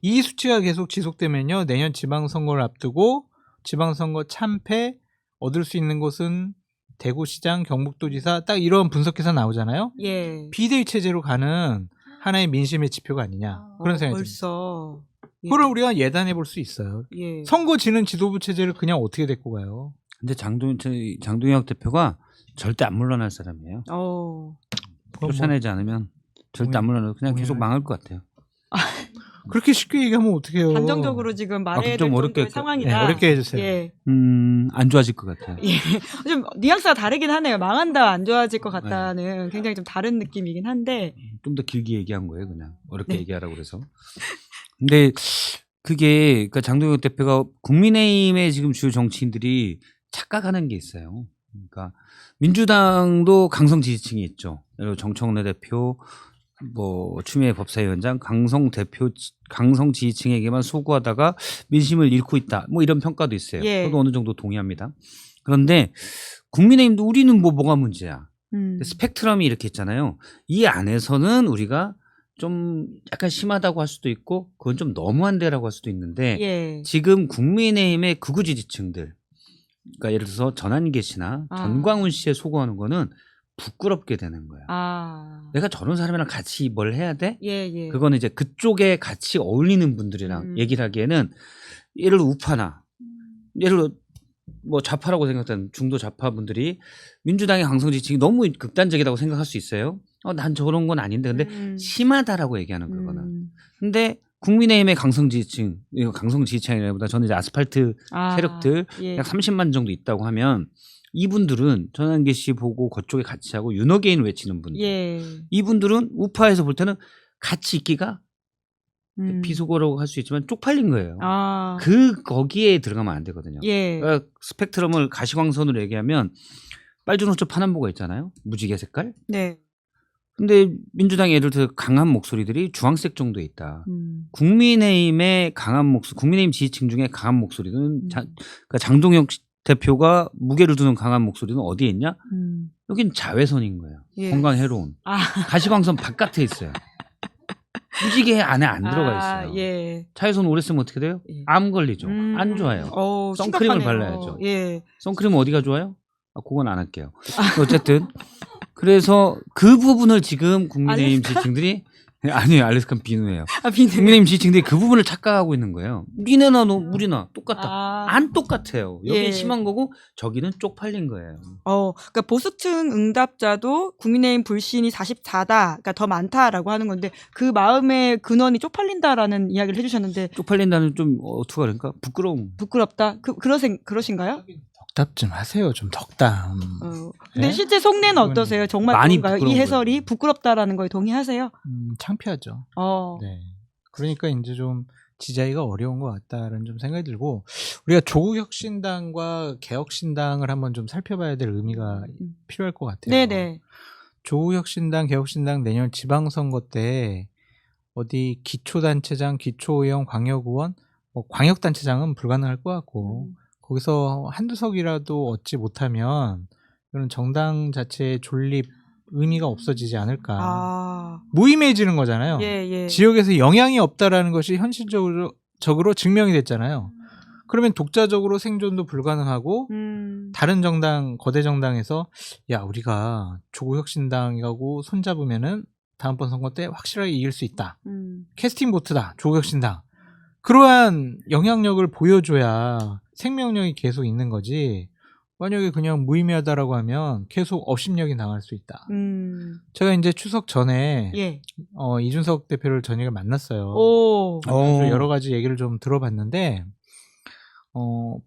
이 수치가 계속 지속되면요. 내년 지방선거를 앞두고 지방선거 참패 얻을 수 있는 곳은 대구시장, 경북도지사 딱 이런 분석해서 나오잖아요. 예. 비대위 체제로 가는 하나의 민심의 지표가 아니냐. 그런 생각이 듭니다. 벌써. 예. 그걸 우리가 예단해 볼 수 있어요. 예. 선거 지는 지도부 체제를 그냥 어떻게 데리고 가요? 근데 장동혁 대표가 절대 안 물러날 사람이에요. 쫓아내지 않으면 절대 안 물러나고 그냥 계속 망할 것 같아요. 그렇게 쉽게 얘기하면 어떡해요? 단정적으로 지금 말해야 될 좀 정도의 어렵게 상황이다. 네, 어렵게 해주세요. 예. 안 좋아질 것 같아요. 예. 좀 뉘앙스가 다르긴 하네요. 망한다, 안 좋아질 것 같다는 굉장히 좀 다른 느낌이긴 한데. 좀 더 길게 얘기한 거예요, 그냥 어렵게 네. 얘기하라고 그래서. 근데 그게 그러니까 장동혁 대표가 국민의힘의 지금 주요 정치인들이 착각하는 게 있어요. 그러니까 민주당도 강성 지지층이 있죠. 그리고 정청래 대표, 뭐 추미애 법사위원장, 강성 지지층에게만 소구하다가 민심을 잃고 있다. 뭐 이런 평가도 있어요. 예. 저도 어느 정도 동의합니다. 그런데 국민의힘도 우리는 뭐가 문제야. 스펙트럼이 이렇게 있잖아요. 이 안에서는 우리가 좀 약간 심하다고 할 수도 있고 그건 좀 너무한데라고 할 수도 있는데 예. 지금 국민의힘의 극우 지지층들, 그러니까 예를 들어서 전한계 씨나 전광훈 씨에 소구하는 거는 부끄럽게 되는 거야. 내가 저런 사람이랑 같이 뭘 해야 돼? 예. 그거는 이제 그쪽에 같이 어울리는 분들이랑 얘기를 하기에는 예를 들어 우파나 예를 들어 뭐 좌파라고 생각하는 중도 좌파 분들이 민주당의 강성 지지층이 너무 극단적이라고 생각할 수 있어요. 난 저런 건 아닌데 근데 심하다라고 얘기하는 거거든. 근데 국민의힘의 강성 지지층, 이거 강성 지지층이라기보다 저는 이제 아스팔트 세력들 예. 약 30만 정도 있다고 하면 이분들은 전환기 씨 보고 그쪽에 같이 하고 윤어게인 외치는 분들. 예. 이분들은 우파에서 볼 때는 같이 있기가 비속어라고 할 수 있지만 쪽팔린 거예요. 아. 거기에 들어가면 안 되거든요. 예. 그러니까 스펙트럼을 가시광선으로 얘기하면 빨주노초 파남보가 있잖아요. 무지개 색깔. 네. 근데 민주당이 예를 들어 강한 목소리들이 주황색 정도에 있다. 국민의힘의 강한 목소리, 국민의힘 지지층 중에 강한 목소리는 그러니까 장동혁 대표가 무게를 두는 강한 목소리는 어디에 있냐? 여긴 자외선인 거예요. 예. 건강 해로운. 아. 가시광선 바깥에 있어요. 무지개 안에 안 들어가 있어요. 예. 자외선 오래 쓰면 어떻게 돼요? 예. 암 걸리죠. 안 좋아요. 선크림을 심각하네요. 발라야죠. 예. 선크림은 어디가 좋아요? 그건 안 할게요. 어쨌든 그래서 그 부분을 지금 국민의힘 지지층들이 아니에요. 알래스칸 비누예요. 비누. 국민의힘 지지층들이 그 부분을 착각하고 있는 거예요. 니네나 너 물이나 똑같다. 안 똑같아요. 여기 예. 심한 거고 저기는 쪽팔린 거예요. 그러니까 보수층 응답자도 국민의힘 불신이 44다, 그러니까 더 많다라고 하는 건데 그 마음의 근원이 쪽팔린다라는 이야기를 해주셨는데 쪽팔린다는 좀 어투가 그러니까 부끄러움. 부끄럽다. 그러신가요? 덕답 좀 하세요. 좀 덕담. 근데 네? 실제 속내는 어떠세요? 정말 많이 그런가요? 이 부끄러운 해설이 거예요. 부끄럽다라는 거에 동의하세요? 창피하죠. 네. 그러니까 이제 좀 지자기가 어려운 것 같다라는 좀 생각이 들고 우리가 조국혁신당과 개혁신당을 한번 좀 살펴봐야 될 의미가 필요할 것 같아요. 네네. 조국혁신당, 개혁신당 내년 지방선거 때 어디 기초단체장, 기초의원, 광역의원, 광역단체장은 불가능할 것 같고 거기서 한두 석이라도 얻지 못하면 이런 정당 자체의 존립 의미가 없어지지 않을까. 무의미해지는 거잖아요. 예. 지역에서 영향이 없다라는 것이 현실적으로 증명이 됐잖아요. 그러면 독자적으로 생존도 불가능하고 다른 정당, 거대 정당에서 야 우리가 조국혁신당하고 손잡으면은 다음번 선거 때 확실하게 이길 수 있다. 캐스팅 보트다. 조국혁신당. 그러한 영향력을 보여줘야 생명력이 계속 있는 거지. 만약에 그냥 무의미하다라고 하면 계속 업신여기 당할 수 있다. 제가 이제 추석 전에 예. 이준석 대표를 저녁에 만났어요. 오. 만나서 여러 가지 얘기를 좀 들어봤는데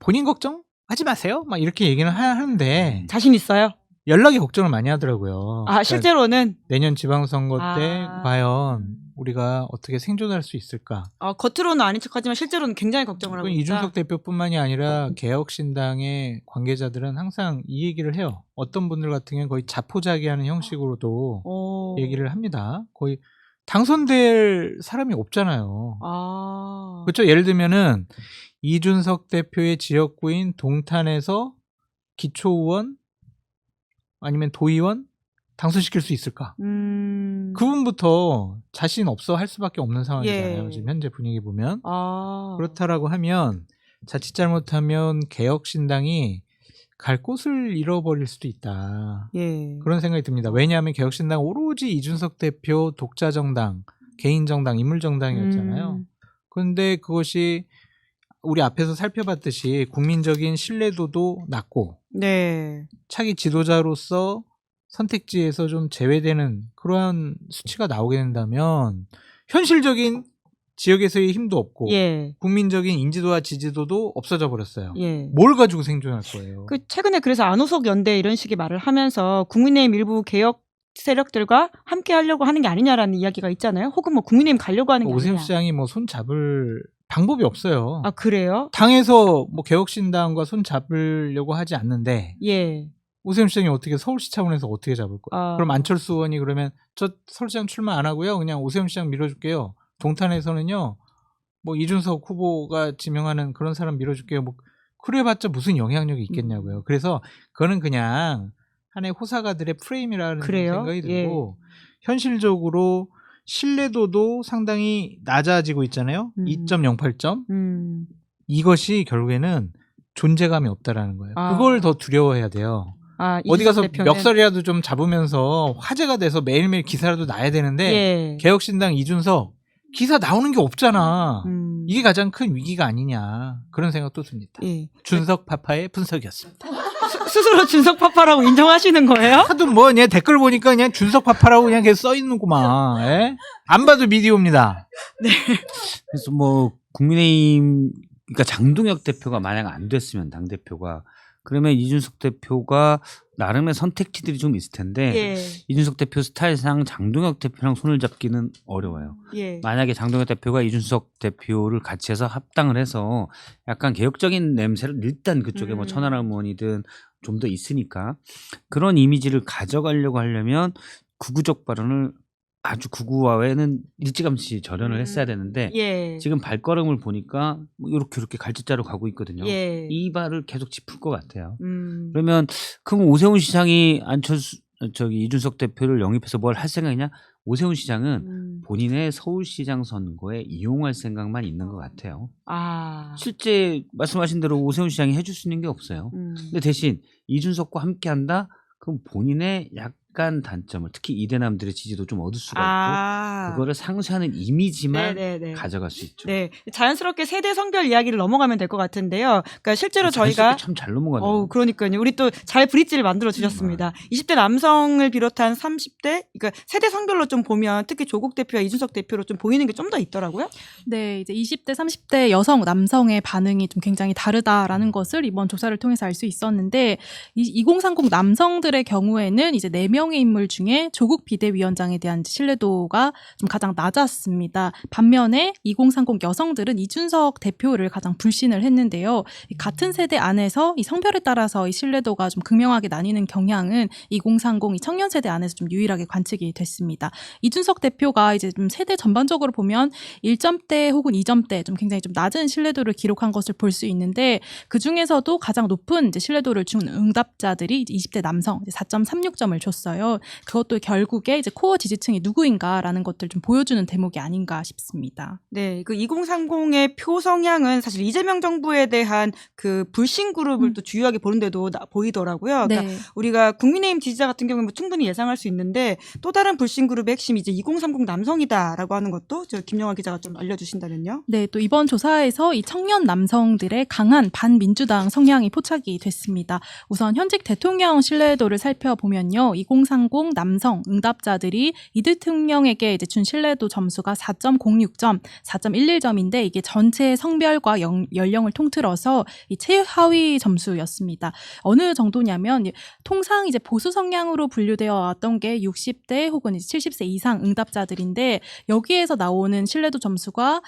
본인 걱정 하지 마세요. 막 이렇게 얘기는 하는데 자신 있어요? 연락이 걱정을 많이 하더라고요. 그러니까 실제로는 내년 지방선거 때 과연 우리가 어떻게 생존할 수 있을까? 겉으로는 아닌 척하지만 실제로는 굉장히 걱정을 하고 있다. 이준석 대표뿐만이 아니라 개혁신당의 관계자들은 항상 이 얘기를 해요. 어떤 분들 같은 경우는 거의 자포자기하는 형식으로도 얘기를 합니다. 거의 당선될 사람이 없잖아요. 그렇죠? 예를 들면은 이준석 대표의 지역구인 동탄에서 기초의원 아니면 도의원 당선시킬 수 있을까? 그분부터 자신 없어 할 수밖에 없는 상황이잖아요. 예. 지금 현재 분위기 보면. 그렇다라고 하면 자칫 잘못하면 개혁신당이 갈 곳을 잃어버릴 수도 있다. 예. 그런 생각이 듭니다. 왜냐하면 개혁신당은 오로지 이준석 대표 독자정당, 개인정당, 인물정당이었잖아요. 그런데 그것이 우리 앞에서 살펴봤듯이 국민적인 신뢰도도 낮고 네. 차기 지도자로서 선택지에서 좀 제외되는 그러한 수치가 나오게 된다면 현실적인 지역에서의 힘도 없고 예. 국민적인 인지도와 지지도도 없어져 버렸어요. 예. 뭘 가지고 생존할 거예요? 최근에 그래서 안호석 연대 이런 식의 말을 하면서 국민의힘 일부 개혁 세력들과 함께 하려고 하는 게 아니냐라는 이야기가 있잖아요. 혹은 뭐 국민의힘 가려고 하는 게 오세훈 아니냐. 시장이 뭐 손 잡을 방법이 없어요. 그래요? 당에서 뭐 개혁신당과 손 잡으려고 하지 않는데 예. 오세훈 시장이 어떻게 서울시 차원에서 어떻게 잡을 거예요? 그럼 안철수 의원이 그러면 저 서울시장 출마 안 하고요. 그냥 오세훈 시장 밀어줄게요. 동탄에서는요. 뭐 이준석 후보가 지명하는 그런 사람 밀어줄게요. 뭐 그래봤자 무슨 영향력이 있겠냐고요. 그래서 그거는 그냥 하나의 호사가들의 프레임이라는 생각이 들고 현실적으로 신뢰도도 상당히 낮아지고 있잖아요. 2.08점. 이것이 결국에는 존재감이 없다라는 거예요. 그걸 더 두려워해야 돼요. 어디 가서 멱살이라도 좀 잡으면서 화제가 돼서 매일매일 기사라도 나야 되는데 개혁신당 이준석 기사 나오는 게 없잖아. 이게 가장 큰 위기가 아니냐 그런 생각도 듭니다. 준석 파파의 분석이었습니다. 스스로 준석 파파라고 인정하시는 거예요? 하도 뭐 그냥 댓글 보니까 그냥 준석 파파라고 그냥 계속 써 있는구만. 예? 안 봐도 미디어입니다. 네. 그래서 뭐 국민의힘 그러니까 장동혁 대표가 만약 안 됐으면 당 대표가 그러면 이준석 대표가 나름의 선택지들이 좀 있을 텐데 예. 이준석 대표 스타일상 장동혁 대표랑 손을 잡기는 어려워요. 예. 만약에 장동혁 대표가 이준석 대표를 같이 해서 합당을 해서 약간 개혁적인 냄새를 일단 그쪽에 뭐 천하람원이든 좀 더 있으니까 그런 이미지를 가져가려고 하려면 극우적 발언을 아주 극우화에는 일찌감치 절연을 했어야 되는데 예. 지금 발걸음을 보니까 이렇게 갈짓자로 가고 있거든요. 예. 이 발을 계속 짚을 것 같아요. 음. 그러면 그럼 오세훈 시장이 이준석 대표를 영입해서 뭘 할 생각이냐? 오세훈 시장은 본인의 서울시장 선거에 이용할 생각만 있는 것 같아요. 아. 실제 말씀하신 대로 오세훈 시장이 해줄 수 있는 게 없어요. 근데 대신 이준석과 함께한다? 그럼 본인의 약간 단점을 특히 이대남들의 지지도 좀 얻을 수가 있고 그거를 상쇄하는 이미지만 네네네. 가져갈 수 있죠. 네, 자연스럽게 세대 성별 이야기를 넘어가면 될 것 같은데요. 그러니까 실제로 저희가 참 잘 넘어가네요. 그러니까요. 우리 또 잘 브릿지를 만들어 주셨습니다. 20대 남성을 비롯한 30대, 그러니까 세대 성별로 좀 보면 특히 조국 대표와 이준석 대표로 좀 보이는 게 좀 더 있더라고요. 네, 이제 20대, 30대 여성, 남성의 반응이 좀 굉장히 다르다라는 것을 이번 조사를 통해서 알 수 있었는데, 2030 남성들의 경우에는 이제 4명의 인물 중에 조국 비대위원장에 대한 신뢰도가 좀 가장 낮았습니다. 반면에 2030 여성들은 이준석 대표를 가장 불신을 했는데요. 같은 세대 안에서 이 성별에 따라서 이 신뢰도가 좀 극명하게 나뉘는 경향은 2030 이 청년 세대 안에서 좀 유일하게 관측이 됐습니다. 이준석 대표가 이제 좀 세대 전반적으로 보면 1점대 혹은 2점대 좀 굉장히 좀 낮은 신뢰도를 기록한 것을 볼 수 있는데 그 중에서도 가장 높은 이제 신뢰도를 준 응답자들이 이제 20대 남성 4.36점을 줬어요. 그것도 결국에 이제 코어 지지층이 누구인가라는 것들 좀 보여주는 대목이 아닌가 싶습니다. 네, 그 2030의 표 성향은 사실 이재명 정부에 대한 그 불신 그룹을 또 주요하게 보는데도 보이더라고요. 그러니까 네. 우리가 국민의힘 지지자 같은 경우는 뭐 충분히 예상할 수 있는데 또 다른 불신 그룹의 핵심이 이제 2030 남성이다라고 하는 것도 저 김영하 기자가 좀 알려주신다면요. 네, 또 이번 조사에서 이 청년 남성들의 강한 반민주당 성향이 포착이 됐습니다. 우선 현직 대통령 신뢰도를 살펴보면요, 2030 남성 응답자들이 이 대통령에게 이제 준 신뢰도 점수가 4.06점, 4.11점인데 이게 전체 성별과 연령을 통틀어서 이 최하위 점수였습니다. 어느 정도냐면 통상 이제 보수 성향으로 분류되어 왔던 게 60대 혹은 70세 이상 응답자들인데 여기에서 나오는 신뢰도 점수가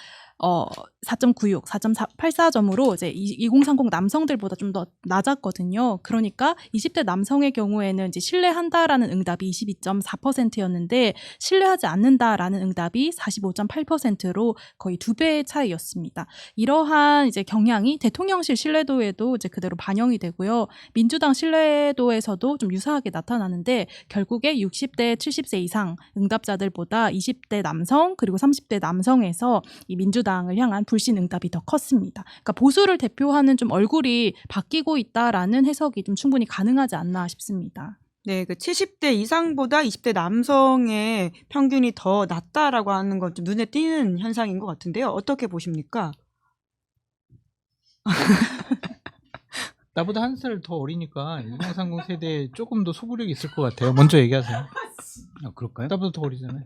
4.96, 4.84점으로 이제 2030 남성들보다 좀 더 낮았거든요. 그러니까 20대 남성의 경우에는 이제 신뢰한다라는 응답이 22.4%였는데 신뢰하지 않는다라는 응답이 45.8%로 거의 2배의 차이였습니다. 이러한 이제 경향이 대통령실 신뢰도에도 이제 그대로 반영이 되고요. 민주당 신뢰도에서도 좀 유사하게 나타나는데 결국에 60대, 70세 이상 응답자들보다 20대 남성 그리고 30대 남성에서 이 민주당을 향한 불신 응답이 더 컸습니다. 그러니까 보수를 대표하는 좀 얼굴이 바뀌고 있다라는 해석이 좀 충분히 가능하지 않나 싶습니다. 네, 그 70대 이상보다 20대 남성의 평균이 더 낮다라고 하는 건 좀 눈에 띄는 현상인 것 같은데요. 어떻게 보십니까? 나보다 한 살 더 어리니까 2030 세대에 조금 더 소구력이 있을 것 같아요. 먼저 얘기하세요. 그럴까요? 나보다 더 어리잖아요.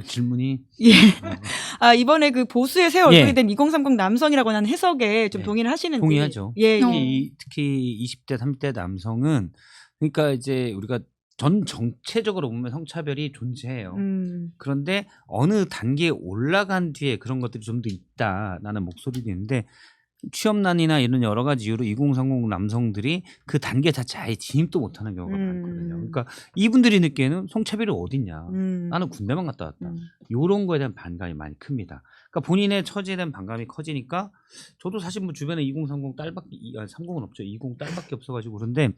질문이 아, 이번에 그 보수의 새 얼굴이 된 2030 남성이라고 하는 해석에 좀 동의를 하시는지. 동의하죠. 예, 특히 20대, 30대 남성은 그러니까 이제 우리가 전 정체적으로 보면 성차별이 존재해요. 그런데 어느 단계에 올라간 뒤에 그런 것들이 좀 더 있다라는 목소리도 있는데 취업난이나 이런 여러 가지 이유로 2030 남성들이 그 단계 자체에 아예 진입도 못하는 경우가 많거든요. 그러니까 이분들이 느끼는 성차별이 어딨냐. 나는 군대만 갔다 왔다. 이런 거에 대한 반감이 많이 큽니다. 그러니까 본인의 처지에 대한 반감이 커지니까 저도 사실 뭐 주변에 2030 딸밖에 30은 없죠. 20 딸밖에 없어가지고 그런데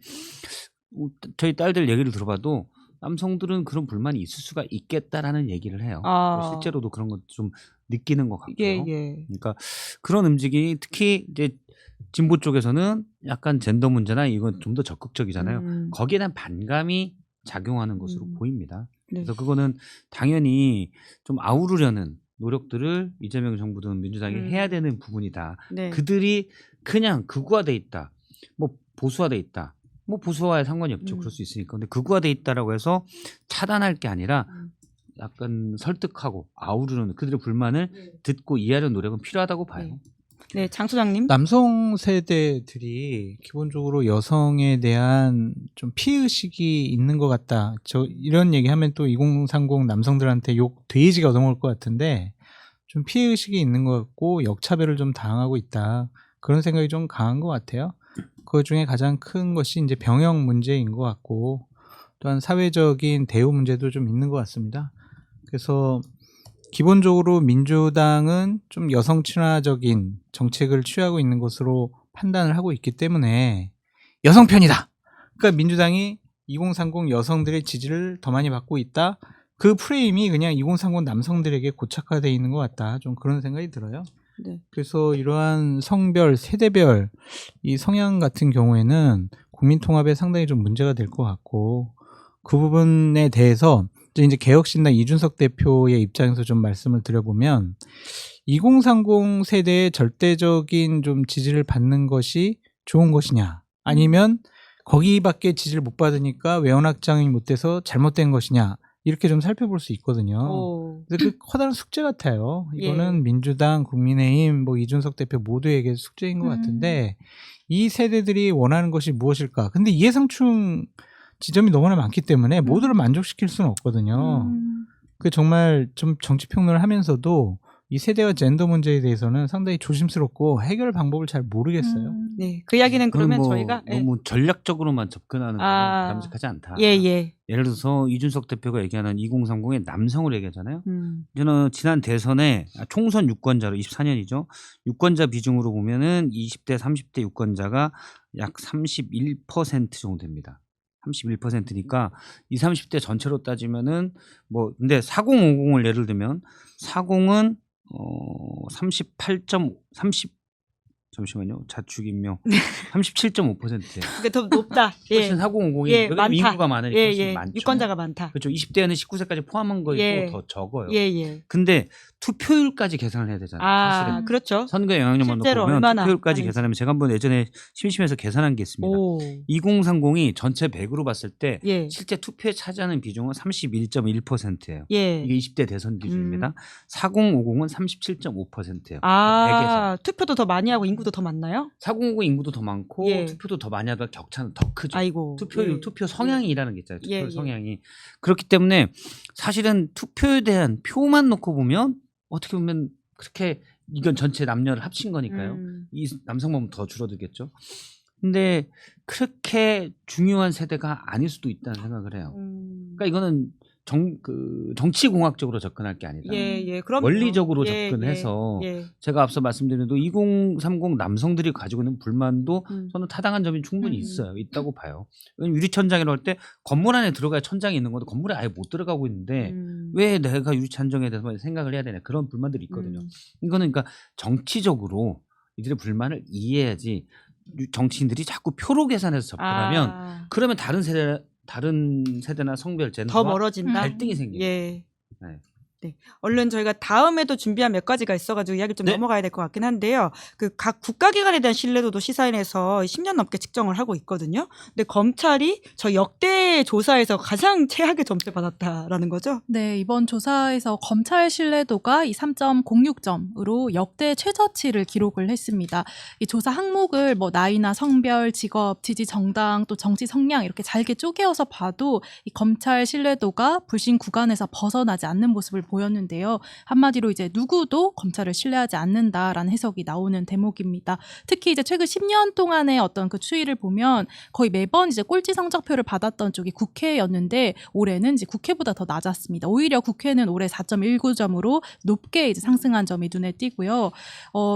저희 딸들 얘기를 들어봐도 남성들은 그런 불만이 있을 수가 있겠다라는 얘기를 해요. 실제로도 그런 것 좀 느끼는 것 같고요. 그러니까 그런 움직임이 특히 이제 진보 쪽에서는 약간 젠더 문제나 이건 좀 더 적극적이잖아요. 거기에 대한 반감이 작용하는 것으로 보입니다. 그래서 그거는 당연히 좀 아우르려는 노력들을 이재명 정부든 민주당이 해야 되는 부분이다. 그들이 그냥 극우화돼 있다. 뭐 보수화돼 있다. 뭐 보수화에 상관이 없죠. 그럴 수 있으니까. 근데 극우화돼 있다라고 해서 차단할 게 아니라 약간 설득하고 아우르는 그들의 불만을 듣고 이해하려는 노력은 필요하다고 봐요. 네, 장 소장님. 남성 세대들이 기본적으로 여성에 대한 좀 피의식이 있는 것 같다. 저 이런 얘기하면 또 2030 남성들한테 욕 돼지가 얻어먹을 것 같은데 좀 피의식이 있는 것 같고 역차별을 좀 당하고 있다. 그런 생각이 좀 강한 것 같아요. 그 중에 가장 큰 것이 이제 병역 문제인 것 같고 또한 사회적인 대우 문제도 좀 있는 것 같습니다. 그래서 기본적으로 민주당은 좀 여성 친화적인 정책을 취하고 있는 것으로 판단을 하고 있기 때문에 여성 편이다. 그러니까 민주당이 2030 여성들의 지지를 더 많이 받고 있다. 그 프레임이 그냥 2030 남성들에게 고착화되어 있는 것 같다. 좀 그런 생각이 들어요. 네. 그래서 이러한 성별, 세대별 이 성향 같은 경우에는 국민 통합에 상당히 좀 문제가 될 것 같고 그 부분에 대해서 이제 개혁신당 이준석 대표의 입장에서 좀 말씀을 드려보면 2030 세대의 절대적인 좀 지지를 받는 것이 좋은 것이냐 아니면 거기밖에 지지를 못 받으니까 외연확장이 못 돼서 잘못된 것이냐 이렇게 좀 살펴볼 수 있거든요. 오. 그래서 그 커다란 숙제 같아요. 이거는 예. 민주당, 국민의힘, 뭐 이준석 대표 모두에게 숙제인 것 같은데 이 세대들이 원하는 것이 무엇일까? 근데 이해상충 지점이 너무나 많기 때문에 모두를 만족시킬 수는 없거든요. 그 정말 좀 정치 평론을 하면서도 이 세대와 젠더 문제에 대해서는 상당히 조심스럽고 해결 방법을 잘 모르겠어요. 네, 그 이야기는 그러면 뭐 저희가 너무 전략적으로만 접근하는 건 아. 바람직하지 않다. 예. 예를 들어서 이준석 대표가 얘기하는 2030의 남성을 얘기하잖아요. 음. 저는 지난 대선에 총선 유권자로 24년이죠. 유권자 비중으로 보면은 20대, 30대 유권자가 약 31% 정도 됩니다. 31%니까 20, 30대 전체로 따지면은 뭐 근데 4050을 예를 들면 40은 30 자축인묘 37.5%예요. 그게 더 높다. 훨씬 예. 4050이 예, 여기 많다. 인구가 많으니까 훨씬 예. 많죠. 유권자가 많다. 그렇죠. 20대에는 19세까지 포함한 거이고 예. 더 적어요. 예. 근데 투표율까지 계산을 해야 되잖아요. 사실은. 그렇죠. 선거 영향력만 놓고 실제로 보면 얼마나 투표율까지 많은지. 계산하면 제가 한번 예전에 심심해서 계산한 게 있습니다. 오. 2030이 전체 100으로 봤을 때 예. 실제 투표에 차지하는 비중은 31.1%예요. 예. 이게 20대 대선 기준입니다. 4050은 37.5%예요. 아, 투표도 더 많이 하고 인구도 더 많나요? 4050 인구도 더 많고 예. 투표도 더 많이 하다 격차는 더 크죠. 아이고. 투표율, 예. 투표 성향이라는 게 있잖아요. 투표 예. 성향이. 그렇기 때문에 사실은 투표에 대한 표만 놓고 보면 어떻게 보면 그렇게 이건 전체 남녀를 합친 거니까요. 이 남성 보면 더 줄어들겠죠. 근데 그렇게 중요한 세대가 아닐 수도 있다는 생각을 해요. 그러니까 이거는 정치공학적으로 접근할 게 아니다. 예. 그럼 원리적으로 접근해서 예. 제가 앞서 말씀드린 대로 2030 남성들이 가지고 있는 불만도 저는 타당한 점이 충분히 있다고 봐요. 왜냐면 유리천장이라고 할 때 건물 안에 들어가야 천장이 있는 건데 건물에 아예 못 들어가고 있는데 왜 내가 유리천장에 대해서 생각을 해야 되냐 그런 불만들이 있거든요. 이거는 그러니까 정치적으로 이들의 불만을 이해해야지 정치인들이 자꾸 표로 계산해서 접근하면 그러면 다른 세대나 성별 젠더와 더 멀어진다. 갈등이 생겨요. 예. 네. 얼른 저희가 다음에도 준비한 몇 가지가 있어가지고 이야기 좀 네. 넘어가야 될 것 같긴 한데요. 그 각 국가기관에 대한 신뢰도도 시사인에서 10년 넘게 측정을 하고 있거든요. 근데 검찰이 저 역대 조사에서 가장 최악의 점수를 받았다라는 거죠. 네, 이번 조사에서 검찰 신뢰도가 이 3.06점으로 역대 최저치를 기록을 했습니다. 이 조사 항목을 뭐 나이나 성별, 직업, 지지 정당, 또 정치 성향 이렇게 잘게 쪼개어서 봐도 이 검찰 신뢰도가 불신 구간에서 벗어나지 않는 모습을 보였는데요. 한마디로 이제 누구도 검찰을 신뢰하지 않는다라는 해석이 나오는 대목입니다. 특히 이제 최근 10년 동안의 어떤 그 추이를 보면 거의 매번 이제 꼴찌 성적표를 받았던 쪽이 국회였는데 올해는 이제 국회보다 더 낮았습니다. 오히려 국회는 올해 4.19점으로 높게 이제 상승한 점이 눈에 띄고요.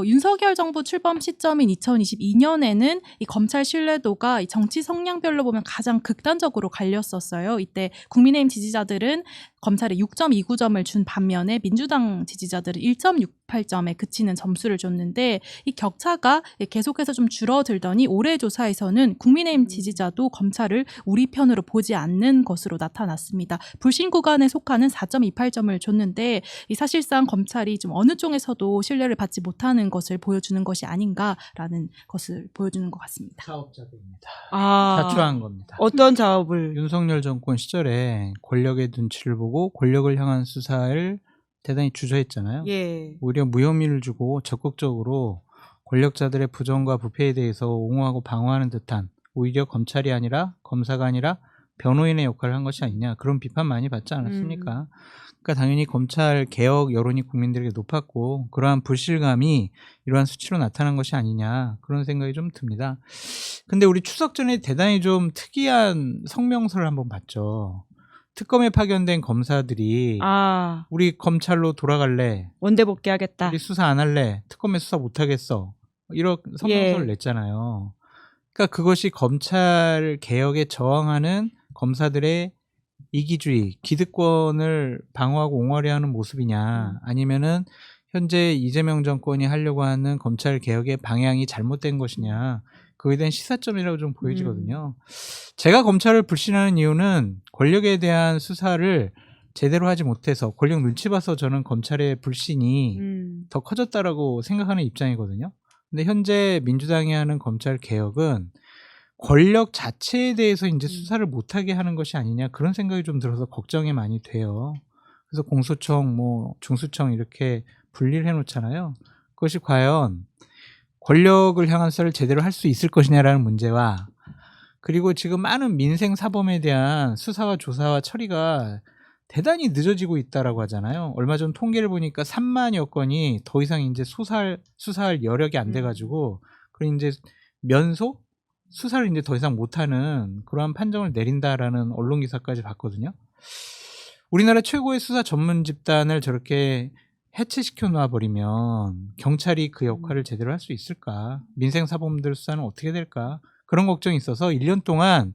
윤석열 정부 출범 시점인 2022년에는 이 검찰 신뢰도가 이 정치 성향별로 보면 가장 극단적으로 갈렸었어요. 이때 국민의힘 지지자들은 검찰에 6.29점을 준 반면에 민주당 지지자들은 1.68점에 그치는 점수를 줬는데 이 격차가 계속해서 좀 줄어들더니 올해 조사에서는 국민의힘 지지자도 검찰을 우리 편으로 보지 않는 것으로 나타났습니다. 불신 구간에 속하는 4.28점을 줬는데 이 사실상 검찰이 좀 어느 쪽에서도 신뢰를 받지 못하는 것을 보여주는 것이 아닌가라는 것을 보여주는 것 같습니다. 사업자들입니다. 자초한 겁니다. 어떤 작업을? 윤석열 정권 시절에 권력의 눈치를 보고 권력을 향한 수사를 대단히 주저했잖아요. 예. 오히려 무혐의를 주고 적극적으로 권력자들의 부정과 부패에 대해서 옹호하고 방어하는 듯한 오히려 검찰이 아니라 검사가 아니라 변호인의 역할을 한 것이 아니냐 그런 비판 많이 받지 않았습니까? 그러니까 당연히 검찰 개혁 여론이 국민들에게 높았고 그러한 불실감이 이러한 수치로 나타난 것이 아니냐 그런 생각이 좀 듭니다. 근데 우리 추석 전에 대단히 좀 특이한 성명서를 한번 봤죠. 특검에 파견된 검사들이 아, 우리 검찰로 돌아갈래? 원대 복귀하겠다. 우리 수사 안 할래? 특검에 수사 못 하겠어? 이런 성명서를 예. 냈잖아요. 그러니까 그것이 검찰 개혁에 저항하는 검사들의 이기주의, 기득권을 방어하고 옹호하려 하는 모습이냐, 아니면은 현재 이재명 정권이 하려고 하는 검찰 개혁의 방향이 잘못된 것이냐, 그거에 대한 시사점이라고 좀 보여지거든요. 제가 검찰을 불신하는 이유는 권력에 대한 수사를 제대로 하지 못해서 권력 눈치 봐서 저는 검찰의 불신이 더 커졌다라고 생각하는 입장이거든요. 근데 현재 민주당이 하는 검찰 개혁은 권력 자체에 대해서 이제 수사를 못하게 하는 것이 아니냐 그런 생각이 좀 들어서 걱정이 많이 돼요. 그래서 공수처, 중수청 이렇게 분리를 해놓잖아요. 그것이 과연 권력을 향한 수사를 제대로 할 수 있을 것이냐라는 문제와 그리고 지금 많은 민생 사범에 대한 수사와 조사와 처리가 대단히 늦어지고 있다라고 하잖아요. 얼마 전 통계를 보니까 3만여 건이 더 이상 이제 수사할 여력이 안 돼가지고 그리고 이제 면소 수사를 이제 더 이상 못하는 그러한 판정을 내린다라는 언론 기사까지 봤거든요. 우리나라 최고의 수사 전문 집단을 저렇게 해체시켜 놔버리면 경찰이 그 역할을 제대로 할 수 있을까? 민생 사범들 수사는 어떻게 될까? 그런 걱정이 있어서 1년 동안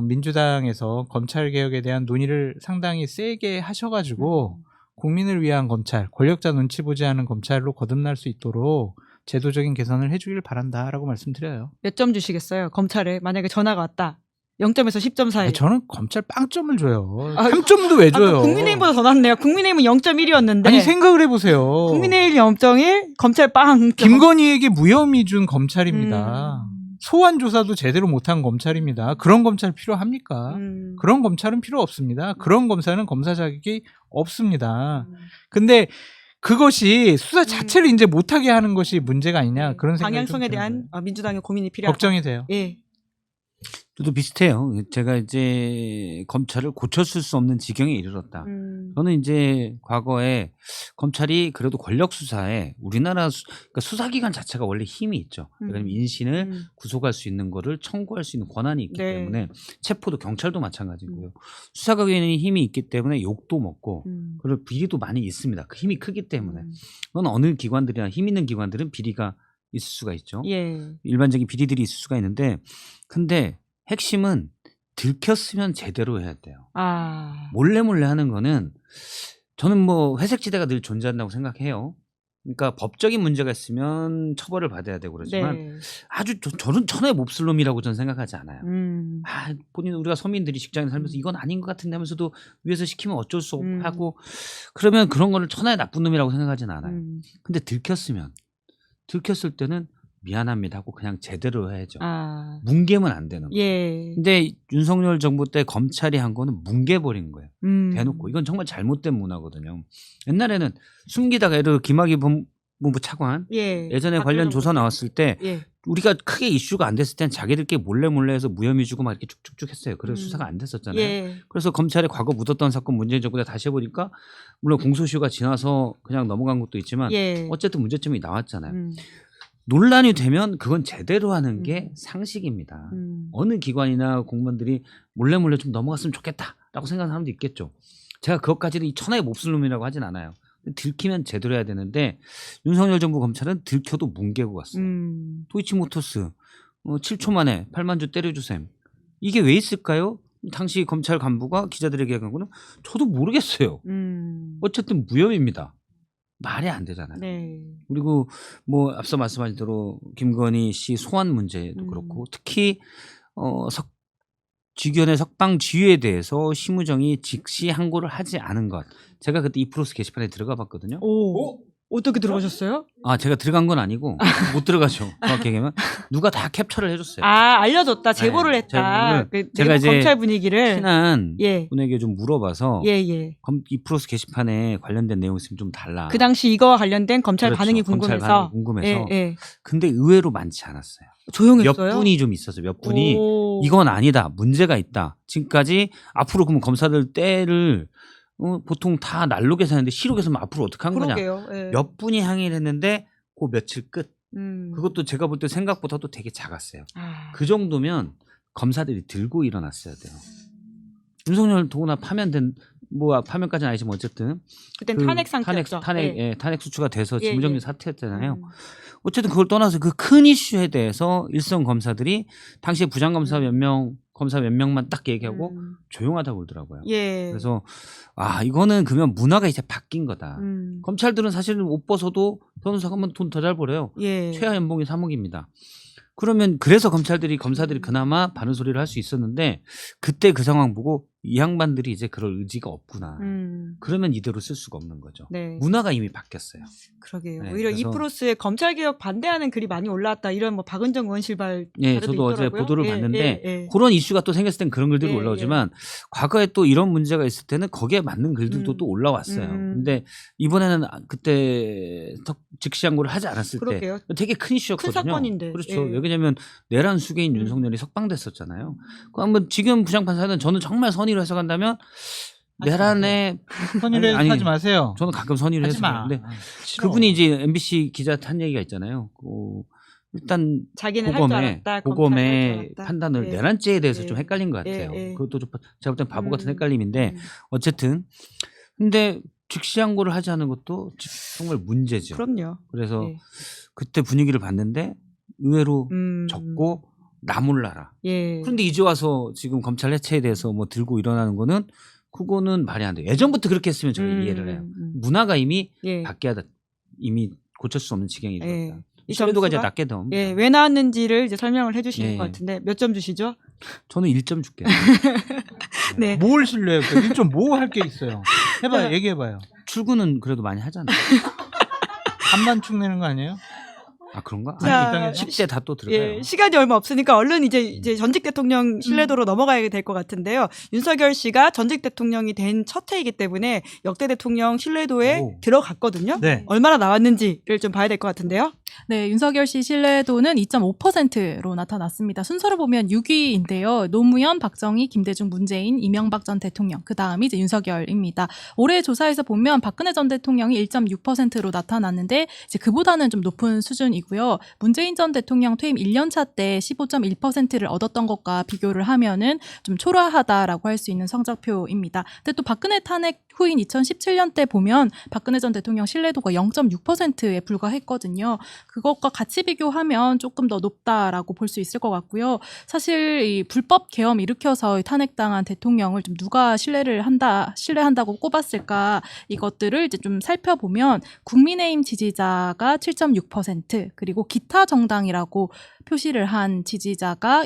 민주당에서 검찰 개혁에 대한 논의를 상당히 세게 하셔가지고 국민을 위한 검찰, 권력자 눈치 보지 않은 검찰로 거듭날 수 있도록 제도적인 개선을 해주길 바란다라고 말씀드려요. 몇 점 주시겠어요? 검찰에 만약에 전화가 왔다. 0점에서 10점 사이. 저는 검찰 빵점을 줘요. 아, 3점도 왜 줘요? 국민의힘보다 더 낫네요. 국민의힘은 0.1이었는데. 아니 생각을 해보세요. 국민의힘 0.1, 검찰 빵. 김건희에게 무혐의 준 검찰입니다. 소환 조사도 제대로 못한 검찰입니다. 그런 검찰 필요합니까? 그런 검찰은 필요 없습니다. 그런 검사는 검사 자격이 없습니다. 근데 그것이 수사 자체를 이제 못하게 하는 것이 문제가 아니냐 그런 생각이 방향성에 좀 대한 들어요. 민주당의 고민이 필요하다. 걱정이 돼요. 예. 저도 비슷해요. 제가 이제 검찰을 고쳤을 수 없는 지경에 이르렀다. 저는 이제 과거에 검찰이 그래도 권력 수사에 우리나라 그러니까 수사기관 자체가 원래 힘이 있죠. 왜냐하면 인신을 구속할 수 있는 거를 청구할 수 있는 권한이 있기 네. 때문에 체포도 경찰도 마찬가지고요. 수사기관에 힘이 있기 때문에 욕도 먹고 그리고 비리도 많이 있습니다. 그 힘이 크기 때문에 그건 어느 기관들이나 힘 있는 기관들은 비리가 있을 수가 있죠. 예. 일반적인 비리들이 있을 수가 있는데 근데 핵심은 들켰으면 제대로 해야 돼요. 아. 몰래 하는 거는 저는 뭐 회색지대가 늘 존재한다고 생각해요. 그러니까 법적인 문제가 있으면 처벌을 받아야 되고 그러지만 네. 아주 저는 천하의 몹쓸 놈이라고 저는 생각하지 않아요. 음. 본인 우리가 서민들이 직장에 살면서 이건 아닌 것 같은데 하면서도 위에서 시키면 어쩔 수 없고 하고 그러면 그런 거를 천하의 나쁜 놈이라고 생각하지는 않아요. 근데 들켰을 때는 미안합니다 하고 그냥 제대로 해야죠. 아. 뭉개면 안 되는 거예요. 예. 근데 윤석열 정부 때 검찰이 한 거는 뭉개버린 거예요. 대놓고. 이건 정말 잘못된 문화거든요. 옛날에는 숨기다가 예를 들어 김학의 법무부 차관 예. 예전에 관련 조사 나왔을 때 예. 우리가 크게 이슈가 안 됐을 땐 자기들끼리 몰래 해서 무혐의 주고 막 이렇게 쭉쭉쭉 했어요. 그래서 수사가 안 됐었잖아요. 예. 그래서 검찰에 과거 묻었던 사건 문재인 정부 때 다시 해보니까 물론 공소시효가 지나서 그냥 넘어간 것도 있지만 예. 어쨌든 문제점이 나왔잖아요. 논란이 되면 그건 제대로 하는 게 상식입니다. 어느 기관이나 공무원들이 몰래 좀 넘어갔으면 좋겠다라고 생각하는 사람도 있겠죠. 제가 그것까지는 이 천하의 몹쓸 놈이라고 하진 않아요. 들키면 제대로 해야 되는데 윤석열 정부 검찰은 들켜도 뭉개고 갔어요. 도이치모터스 7초 만에 8만 주 때려주셈. 이게 왜 있을까요? 당시 검찰 간부가 기자들에게 얘기한 거는 저도 모르겠어요. 어쨌든 무혐의입니다. 말이 안 되잖아요. 네. 그리고 뭐 앞서 말씀하신 대로 김건희 씨 소환 문제도 그렇고 특히 직연의 석방 지휘에 대해서 심우정이 즉시 항고를 하지 않은 것. 제가 그때 이프로스 게시판에 들어가 봤거든요. 오. 어떻게 들어가셨어요? 아 제가 들어간 건 아니고 못 들어가죠. 정확히 얘기하면 누가 다 캡처를 해줬어요. 아, 알려줬다. 제보를 네, 했다. 제보를 그 제가 내부 이제 검찰 분위기를. 친한 예. 분에게 좀 물어봐서 예. 이프로스 게시판에 관련된 내용이 있으면 좀 달라. 그 당시 이거와 관련된 검찰 그렇죠. 반응이 검찰 궁금해서. 반응이 궁금해서. 예. 근데 의외로 많지 않았어요. 조용했어요. 몇 분이 좀 있었어요. 몇 분이 오. 이건 아니다. 문제가 있다. 지금까지 앞으로 그러면 검사들 때를 보통 다 난로 계산했는데 시로 계산하면 앞으로 어떻게 한 거냐. 그러게요. 예. 몇 분이 항의를 했는데 그 며칠 끝. 음. 그것도 제가 볼 때 생각보다도 되게 작았어요. 아. 그 정도면 검사들이 들고 일어났어야 돼요. 윤석열 도구나 파면된 뭐 파면까지는 아니지만 어쨌든 그땐 그 탄핵 상태였죠. 탄핵 수추가 돼서 예, 직무정지 예. 사퇴했잖아요. 음. 어쨌든 그걸 떠나서 그 큰 이슈에 대해서 일선 검사들이 당시에 부장검사 검사 몇 명만 딱 얘기하고 조용하다고 그러더라고요. 예. 그래서 이거는 그러면 문화가 이제 바뀐 거다. 검찰들은 사실은 옷 벗어도 변호사가 하면 돈 더 잘 벌어요. 예. 최하 연봉이 3억입니다. 그러면 그래서 검사들이 그나마 바른 소리를 할 수 있었는데 그때 그 상황 보고 이 양반들이 이제 그럴 의지가 없구나. 그러면 이대로 쓸 수가 없는 거죠. 네. 문화가 이미 바뀌었어요. 그러게요. 네, 오히려 그래서- 이프로스의 검찰개혁 반대하는 글이 많이 올라왔다. 이런 뭐 박은정 의원 실발 예, 자료도 저도 어제 있더라고요. 보도를 예, 봤는데 예. 그런 이슈가 또 생겼을 땐 그런 글들이 예, 올라오지만 과거에 또 이런 문제가 있을 때는 거기에 맞는 글들도 음. 또 올라왔어요. 근데 이번에는 그때 즉시 항고를 하지 않았을 그러게요. 때 되게 큰 이슈였거든요. 큰 사건인데. 그렇죠. 예. 왜냐하면 내란 수괴인 윤석열이 석방됐었잖아요. 한번 지금 부장판사는 저는 정말 선의로 해석한다면 내란에 선의를 아니, 하지 마세요. 저는 가끔 선의를 하지 마. 해석하는데 싫어. 그분이 이제 MBC 기자 탄 얘기가 있잖아요. 일단 자기는 할 줄 알았다. 검찰 고검의 할줄 알았다. 판단을 예. 내란죄에 대해서 예. 좀 헷갈린 것 같아요. 예. 그것도 좀 제가 볼 땐 바보 같은 헷갈림인데 음. 어쨌든 근데 즉시 항고를 하지 않은 것도 정말 문제죠. 그럼요. 그래서 예. 그때 분위기를 봤는데 의외로 적고 나몰라라. 예. 그런데 이제 와서 지금 검찰 해체에 대해서 뭐 들고 일어나는 거는 그거는 말이 안 돼요. 예전부터 그렇게 했으면 저는 이해를 해요. 문화가 이미 예. 바뀌어야 이미 고칠 수 없는 지경이 예. 되었다. 이 신뢰도가 이제 점수가? 낮게 나옵니다. 예, 왜 나왔는지를 이제 설명을 해주시는 예. 것 같은데 몇 점 주시죠? 저는 1점 줄게요. 네. 뭘 신뢰해요? 1점 뭐 할 게 있어요? 해봐요. 얘기해봐요. 출근은 그래도 많이 하잖아요. 반만 축 내는 거 아니에요? 아 그런가? 자, 아니, 10대 다 또 들어가요. 예, 시간이 얼마 없으니까 얼른 이제 전직 대통령 신뢰도로 넘어가야 될 것 같은데요. 윤석열 씨가 전직 대통령이 된 첫 해이기 때문에 역대 대통령 신뢰도에 오. 들어갔거든요. 네. 얼마나 나왔는지를 좀 봐야 될 것 같은데요. 네, 윤석열 씨 신뢰도는 2.5%로 나타났습니다. 순서로 보면 6위인데요. 노무현, 박정희, 김대중, 문재인, 이명박 전 대통령, 그 다음이 이제 윤석열입니다. 올해 조사에서 보면 박근혜 전 대통령이 1.6%로 나타났는데 이제 그보다는 좀 높은 수준이고요. 문재인 전 대통령 퇴임 1년차 때 15.1%를 얻었던 것과 비교를 하면은 좀 초라하다라고 할 수 있는 성적표입니다. 근데 또 박근혜 탄핵 후인 2017년 때 보면 박근혜 전 대통령 신뢰도가 0.6%에 불과했거든요. 그것과 같이 비교하면 조금 더 높다라고 볼 수 있을 것 같고요. 사실 이 불법 계엄 일으켜서 탄핵당한 대통령을 좀 누가 신뢰한다고 꼽았을까 이것들을 이제 좀 살펴보면 국민의힘 지지자가 7.6% 그리고 기타 정당이라고 표시를 한 지지자가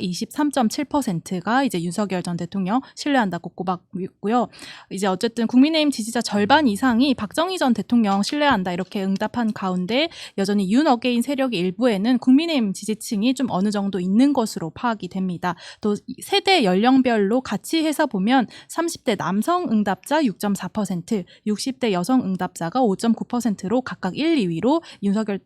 23.7%가 이제 윤석열 전 대통령 신뢰한다고 꼽았고요. 이제 어쨌든 국민의힘 지지자 절반 이상이 박정희 전 대통령 신뢰한다 이렇게 응답한 가운데 여전히 윤 어게인 세력의 일부에는 국민의힘 지지층이 좀 어느 정도 있는 것으로 파악이 됩니다. 또 세대 연령별로 같이 해서 보면 30대 남성 응답자 6.4%, 60대 여성 응답자가 5.9%로 각각 1, 2위로 윤석열을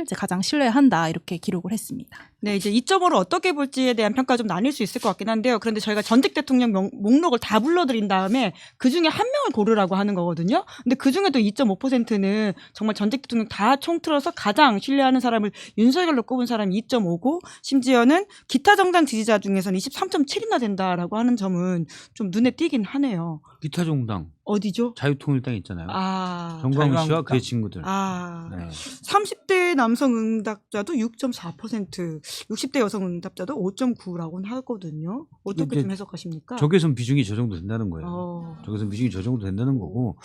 이제 가장 신뢰한다 이렇게 기록을 했습니다. 네, 이제 2.5를 어떻게 볼지에 대한 평가 좀 나뉠 수 있을 것 같긴 한데요. 그런데 저희가 전직 대통령 목록을 다 불러드린 다음에 그 중에 한 명을 고르라고 하는 거거든요. 근데 그 중에도 2.5%는 정말 전직 대통령 다 총틀어서 가장 신뢰하는 사람을 윤석열로 꼽은 사람이 2.5고 심지어는 기타 정당 지지자 중에서는 23.7이나 된다라고 하는 점은 좀 눈에 띄긴 하네요. 기타 정당 어디죠? 자유통일당 있잖아요. 정광훈 씨와 자유한국당. 그의 친구들. 네. 네. 30대 남성 응답자도 6.4%, 60대 여성 응답자도 5.9라고는 하거든요. 어떻게 근데 좀 해석하십니까? 적외선 비중이 저 정도 된다는 거예요. 적외선 비중이 저 정도 된다는 거고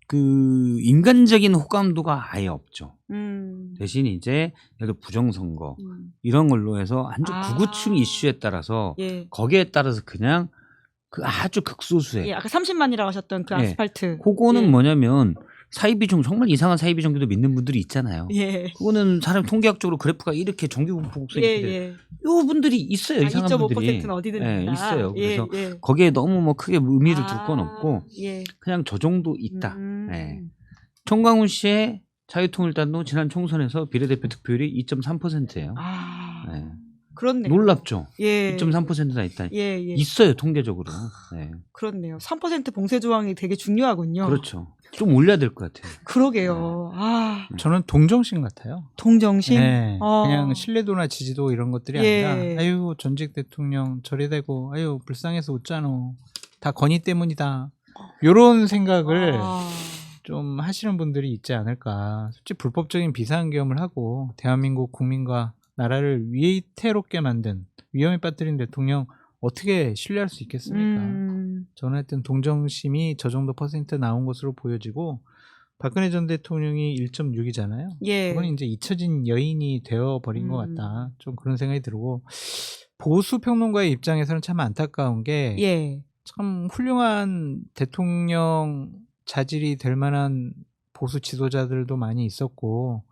그 인간적인 호감도가 아예 없죠. 대신 이제 예를 들어 부정선거 이런 걸로 해서 아주 구구층 이슈에 따라서 예. 거기에 따라서 그냥 그 아주 극소수의 예, 아까 30만이라고 하셨던 그 예. 아스팔트. 그거는 예. 뭐냐면 사이 비중 정말 이상한 사이 비중도 믿는 분들이 있잖아요. 예. 그거는 사람 통계학적으로 그래프가 이렇게 정기분포곡선이 예, 이렇게 돼요. 예. 요 분들이 있어요. 아, 이상한 분들이. 2.5%는 어디든 예, 있다. 있어요. 예, 그래서 예. 거기에 너무 뭐 크게 의미를 둘 건 아, 없고 예. 그냥 저 정도 있다. 음. 예. 총광훈 씨의 자유통일당도 지난 총선에서 비례대표 득표율이 2.3%예요. 아, 예. 그렇네요. 놀랍죠. 예. 2.3%나 있다. 예, 예. 있어요 통계적으로. 예. 그렇네요. 3% 봉쇄 조항이 되게 중요하군요. 그렇죠. 좀 올려야 될 것 같아요. 그러게요. 아, 저는 동정심 같아요. 동정심. 네, 어. 그냥 신뢰도나 지지도 이런 것들이 예. 아니라 아유 전직 대통령 저리 되고 아유 불쌍해서 웃잖아. 다 건의 때문이다. 요런 생각을 아, 좀 하시는 분들이 있지 않을까. 솔직히 불법적인 비상계엄을 하고 대한민국 국민과 나라를 위태롭게 만든 위험에 빠뜨린 대통령 어떻게 신뢰할 수 있겠습니까? 저는 하여튼 동정심이 저 정도 퍼센트 나온 것으로 보여지고 박근혜 전 대통령이 1.6이잖아요. 예. 그건 이제 잊혀진 여인이 되어버린 것 같다. 좀 그런 생각이 들고 보수 평론가의 입장에서는 참 안타까운 게 참 예. 훌륭한 대통령 자질이 될 만한 보수 지도자들도 많이 있었고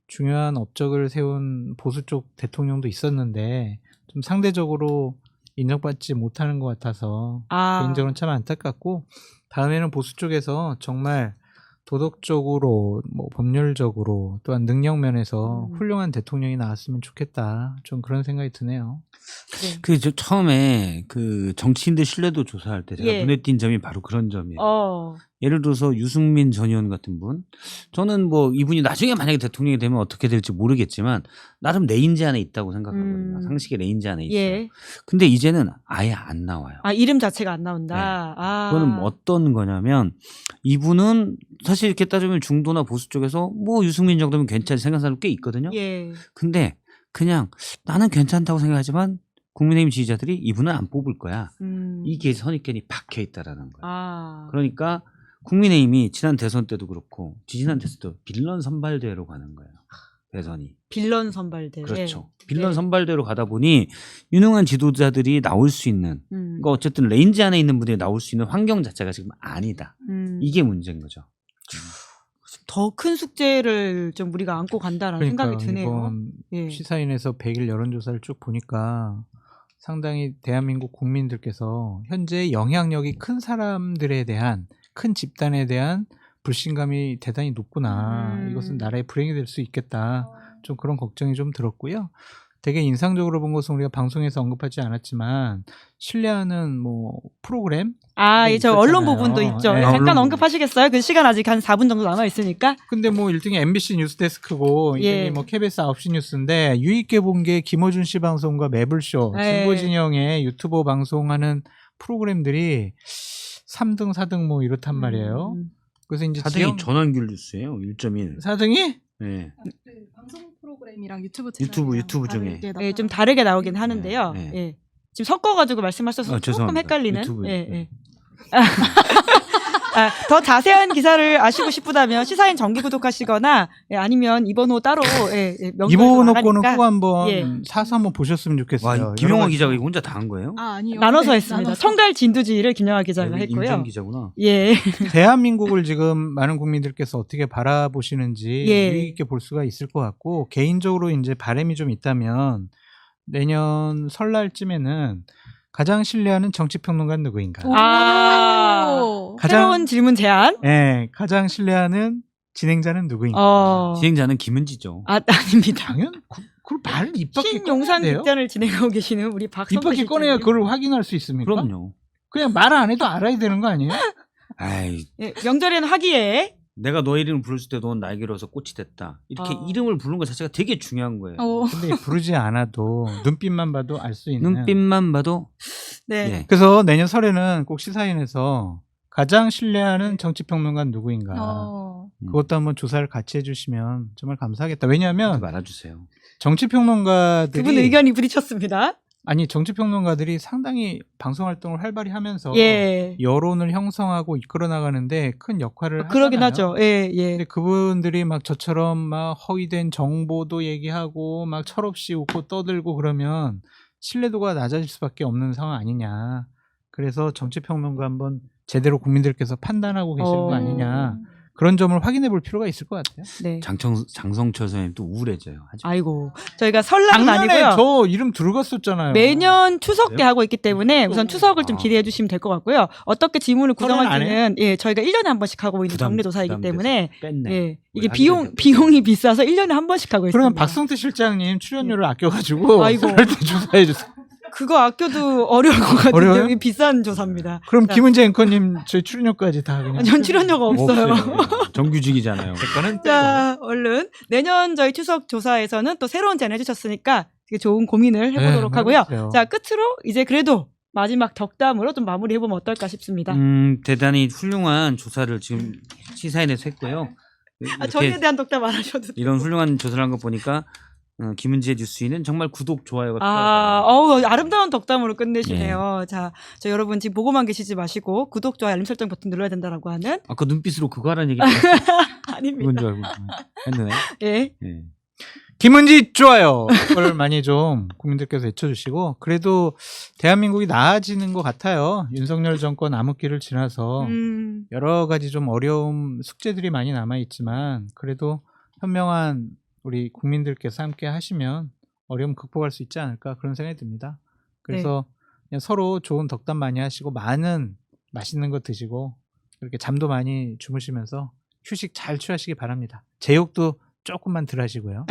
중요한 업적을 세운 보수 쪽 대통령도 있었는데 좀 상대적으로 인정받지 못하는 것 같아서 아, 개인적으로는 참 안타깝고 다음에는 보수 쪽에서 정말 도덕적으로 뭐 법률적으로 또한 능력 면에서 훌륭한 대통령이 나왔으면 좋겠다. 좀 그런 생각이 드네요. 네. 그 저 처음에 그 정치인들 신뢰도 조사할 때 제가 예. 눈에 띈 점이 바로 그런 점이에요. 어. 예를 들어서 유승민 전 의원 같은 분, 저는 뭐 이분이 나중에 만약에 대통령이 되면 어떻게 될지 모르겠지만 나름 레인지 안에 있다고 생각하거든요. 상식의 레인지 안에 있어요. 예. 근데 이제는 아예 안 나와요. 아, 이름 자체가 안 나온다. 네. 아. 그거는 어떤 거냐면 이분은 사실 이렇게 따지면 중도나 보수 쪽에서 뭐 유승민 정도면 괜찮이 생각하는 사람 꽤 있거든요. 예. 근데 그냥 나는 괜찮다고 생각하지만 국민의힘 지지자들이 이분은 안 뽑을 거야. 이게 선입견이 박혀 있다라는 거예요. 아. 그러니까 국민의힘이 지난 대선 때도 그렇고 지지난 대선 때도 빌런 선발대회로 가는 거예요. 대선이. 빌런 선발대. 그렇죠. 예. 빌런 네. 선발대로 가다 보니 유능한 지도자들이 나올 수 있는 그러니까 어쨌든 레인지 안에 있는 분들이 나올 수 있는 환경 자체가 지금 아니다. 이게 문제인 거죠. 더 큰 숙제를 좀 우리가 안고 간다라는 생각이 드네요. 이번 예. 시사인에서 100일 여론조사를 쭉 보니까 상당히 대한민국 국민들께서 현재 영향력이 큰 사람들에 대한 큰 집단에 대한 불신감이 대단히 높구나. 이것은 나라의 불행이 될 수 있겠다. 좀 그런 걱정이 좀 들었고요. 되게 인상적으로 본 것은 우리가 방송에서 언급하지 않았지만 신뢰하는 뭐 프로그램 아, 예, 저 언론 있었잖아요. 부분도 있죠. 네, 잠깐 언론 언급하시겠어요? 그 시간 아직 한 4분 정도 남아 있으니까. 근데 뭐 1등이 MBC 뉴스데스크고 2등이 예. 뭐 KBS 9시 뉴스인데 유익해 본 게 김어준 씨 방송과 매블쇼, 예. 진보진영의 유튜버 방송하는 프로그램들이 3등, 4등 뭐 이렇단 말이에요. 그래서 이제 4등이 전환길 뉴스예요. 1.1. 4등이 네. 방송 프로그램이랑 유튜브 유튜브 중에. 예, 좀 다르게 나오긴 하는데요. 네. 예. 지금 섞어가지고 말씀하셔서 조금 죄송합니다. 헷갈리는. 유튜브. 예, 예. 아, 더 자세한 기사를 아시고 싶다면 시사인 정기 구독하시거나 예, 아니면 이번호 따로 이번 거는 꼭 한번 예. 사서 한번 보셨으면 좋겠어요. 와, 김용화 여러 가지- 기자가 이거 혼자 다 한 거예요? 아, 아니요. 나눠서 네, 했습니다. 나눠서. 청갈 진두지휘를 김영하 기자가 임정 했고요. 기자구나. 예. 대한민국을 지금 많은 국민들께서 어떻게 바라보시는지 예. 유익 있게 볼 수가 있을 것 같고 개인적으로 이제 바람이 좀 있다면 내년 설날쯤에는 가장 신뢰하는 정치평론가는 누구인가? 아. 오. 가장- 새로운 질문 제안. 네, 가장 신뢰하는 진행자는 누구인가? 진행자는 김은지죠. 아, 아닙니다. 당연 그걸 말을 입 밖에 신용산 꺼내야 돼요? 직전을 진행하고 계시는 우리 입 박성배 밖에 꺼내야 그걸 확인할 수 있습니까? 그럼요. 그냥 말 안 해도 알아야 되는 거 아니에요? 아이, 예, 명절에는 하기에 내가 너 이름을 부를 때 넌 날개로서 꽃이 됐다. 이렇게 이름을 부르는 것 자체가 되게 중요한 거예요. 근데 부르지 않아도 눈빛만 봐도 알 수 있는. 눈빛만 봐도 네. 예. 그래서 내년 설에는 꼭 시사인에서 가장 신뢰하는 정치평론가는 누구인가? 그것도 한번 조사를 같이 해주시면 정말 감사하겠다. 왜냐하면 말아주세요. 정치평론가들이 그분 의견이 부딪혔습니다. 아니 정치평론가들이 상당히 방송 활동을 활발히 하면서 예. 여론을 형성하고 이끌어 나가는데 큰 역할을 그러긴 하잖아요. 하죠. 예, 예. 근데 그분들이 막 저처럼 막 허위된 정보도 얘기하고 막 철없이 웃고 떠들고 그러면 신뢰도가 낮아질 수밖에 없는 상황 아니냐. 그래서 정치평론가 한번 제대로 국민들께서 판단하고 계시는 거 아니냐. 그런 점을 확인해 볼 필요가 있을 것 같아요. 네. 장성철 선생님 또 우울해져요. 하지 마. 아이고 저희가 설날은 작년에 아니고요. 저 이름 들어갔었잖아요. 매년 추석 때 그래요? 하고 있기 때문에 우선 추석을 좀 아. 기대해 주시면 될 것 같고요. 어떻게 지문을 설날 안 구성할지는 예, 저희가 1년에 한 번씩 하고 있는 부담- 정례조사이기 부담돼서 때문에 뺐네. 예, 이게 하게 되죠. 비용이 비싸서 1년에 한 번씩 하고 있습니다. 그러면 박성태 실장님 출연료를 아껴가지고 아이고. 설날 때 조사해 주세요. 그거 아껴도 어려울 것 같은데 어려워요? 여기 비싼 조사입니다. 그럼 자, 김은재 앵커님 저희 출연료까지 다 그냥. 전 출연료가 없어요. 정규직이잖아요. 그거는 자, 얼른 내년 저희 추석 조사에서는 또 새로운 제안 해주셨으니까 되게 좋은 고민을 해보도록 네, 하고요. 해보세요. 자, 끝으로 이제 그래도 마지막 덕담으로 좀 마무리해보면 어떨까 싶습니다. 대단히 훌륭한 조사를 지금 시사인에서 했고요. 아, 이렇게 저희에 대한 덕담 안 하셔도 돼요. 이런 훌륭한 조사를 한 거 보니까 김은지의 뉴스인은 정말 구독 좋아요가 아, 필요하다. 아름다운 덕담으로 끝내시네요. 자, 저 여러분 지금 보고만 계시지 마시고 구독, 좋아요, 알림 설정 버튼 눌러야 된다라고 하는 아까 눈빛으로 그거 하라는 얘기 아닙니다. 그건 줄 알고 했네. 예. 예. 김은지 좋아요. 그걸 많이 좀 국민들께서 외쳐주시고 그래도 대한민국이 나아지는 것 같아요. 윤석열 정권 암흑기를 지나서 여러 가지 좀 어려움 숙제들이 많이 남아 있지만 그래도 현명한 우리 국민들께서 함께 하시면 어려움 극복할 수 있지 않을까 그런 생각이 듭니다. 그래서 그냥 서로 좋은 덕담 많이 하시고 많은 맛있는 거 드시고 그렇게 잠도 많이 주무시면서 휴식 잘 취하시기 바랍니다. 제욕도 조금만 덜 하시고요.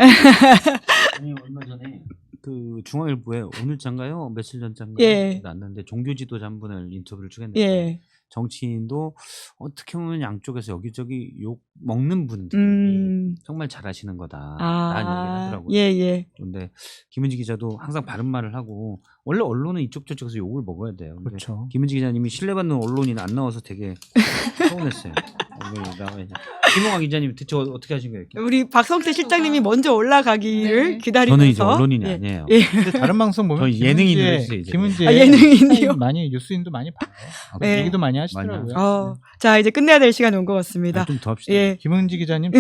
아니 얼마 전에 그 중앙일보에 오늘자인가요? 며칠 전자인가요? 예. 났는데 종교 지도자 한 분을 인터뷰를 주겠는데 예. 정치인도 어떻게 보면 양쪽에서 여기저기 욕 먹는 분들이 정말 잘하시는 거다라는 얘기를 하더라고요. 예, 예. 그런데 김은지 기자도 항상 바른 말을 하고 원래 언론은 이쪽 저쪽에서 욕을 먹어야 돼요. 근데 그렇죠. 김은지 기자님이 신뢰받는 언론인 안 나와서 되게 서운했어요. 김홍아 기자님 대체 어떻게 하신 거예요? 우리 박성태 실장님이 먼저 올라가기를 네. 기다리면서 저는 이제 언론인이 예. 아니에요. 예. 근데 다른 방송 보면 저희 예능인으로 해주세요, 이제. 김은재 아, 예능인이요? 많이 뉴스인도 많이 봐요. 네. 얘기도 많이 하시더라고요. 많이 자, 이제 끝내야 될 시간이 온 것 같습니다. 좀 더 합시다. 예. 김은지 기자님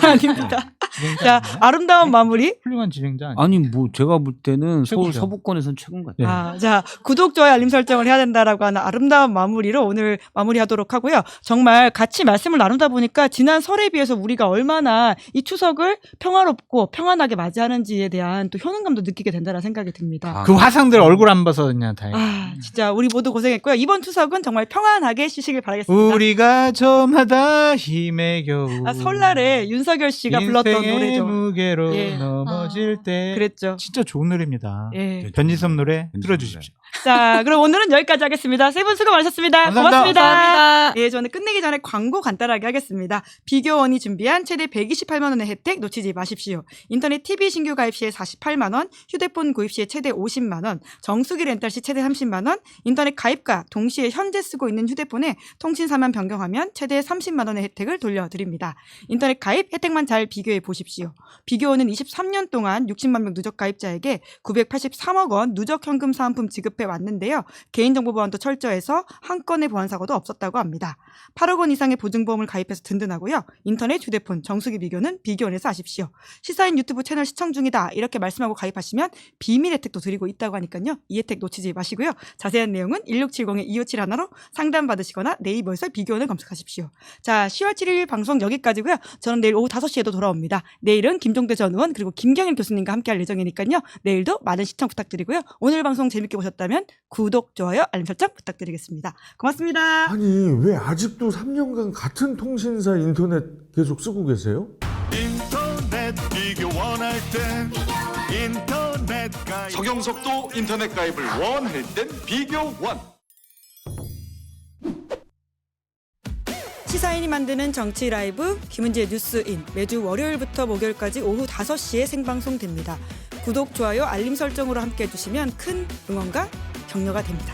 아닙니다. 진행자 자, 아니에요? 아름다운 마무리. 훌륭한 진행자 아니에요? 아니 뭐 제가 볼 때는 서울 최고죠. 서부권에선 최고인 것 같아요. 네. 자, 구독, 좋아요, 알림 설정을 해야 된다라고 하는 아름다운 마무리로 오늘 마무리하도록 하고요. 정말 같이 말씀을 나누다 보니까 지난 설에 비해서 우리가 얼마나 이 추석을 평화롭고 평안하게 맞이하는지에 대한 또 효능감도 느끼게 된다는 생각이 듭니다. 그 화상들 얼굴 안 봐서 그냥 다행이에요. 아, 진짜 우리 모두 고생했고요. 이번 추석은 정말 평안하게 쉬시길 바라겠습니다. 우리가 저마다 힘의 겨우 아, 설날에 윤석열 씨가 불렀던 인생의 노래죠. 무게로 예. 넘어질 때 그랬죠. 진짜 좋은 노래입니다. 예. 변지섭 노래 들어주십시오. 자, 그럼 오늘은 여기까지 하겠습니다. 세 분 수고 많으셨습니다. 감사합니다. 고맙습니다. 감사합니다. 예, 저는 끝내기 전에 광고 간단하게 하겠습니다. 비교원이 준비한 최대 128만 원의 혜택 놓치지 마십시오. 인터넷 TV 신규 가입 시에 48만 원, 휴대폰 구입 시에 최대 50만 원, 정수기 렌탈 시 최대 30만 원, 인터넷 가입과 동시에 현재 쓰고 있는 휴대폰에 통신사만 변경하면 최대 30만 원의 혜택을 돌려드립니다. 인터넷 가입 혜택만 잘 비교해 보십시오. 비교원은 23년 동안 60만 명 누적 가입자에게 983억 원 누적 현금 사은품 지급해 왔는데요. 개인정보 보안도 철저해서 한 건의 보안 사고도 없었다고 합니다. 8억 원 이상의 보증보험을 가입해서 든든하고요. 인터넷, 휴대폰, 정수기 비교는 비교원에서 하십시오. 시사인 유튜브 채널 시청 중이다 이렇게 말씀하고 가입하시면 비밀 혜택도 드리고 있다고 하니까요. 이 혜택 놓치지 마시고요. 자세한 내용은 1670-2571로 상담받으시거나 네이버에서 비교원을 검색하십시오. 자, 10월 7일 방송 여기까지고요. 저는 내일 오후 5시에도 돌아옵니다. 내일은 김종대 전 의원 그리고 김경일 교수님과 함께할 예정이니까요. 내일도 많은 시청 부탁드리고요. 오늘 방송 재밌게 보셨다면 구독, 좋아요, 알림 설정 부탁드리겠습니다. 고맙습니다. 아니 왜 아직도 3년간 같은 통신사 인터넷 계속 쓰고 계세요? 인터넷 비교 원할 땐 인터넷 가입 서경석도 인터넷 가입을 원할 땐 비교원. 시사인이 만드는 정치 라이브 김은지의 뉴스인 매주 월요일부터 목요일까지 오후 5시에 생방송됩니다. 구독, 좋아요, 알림 설정으로 함께해 주시면 큰 응원과 격려가 됩니다.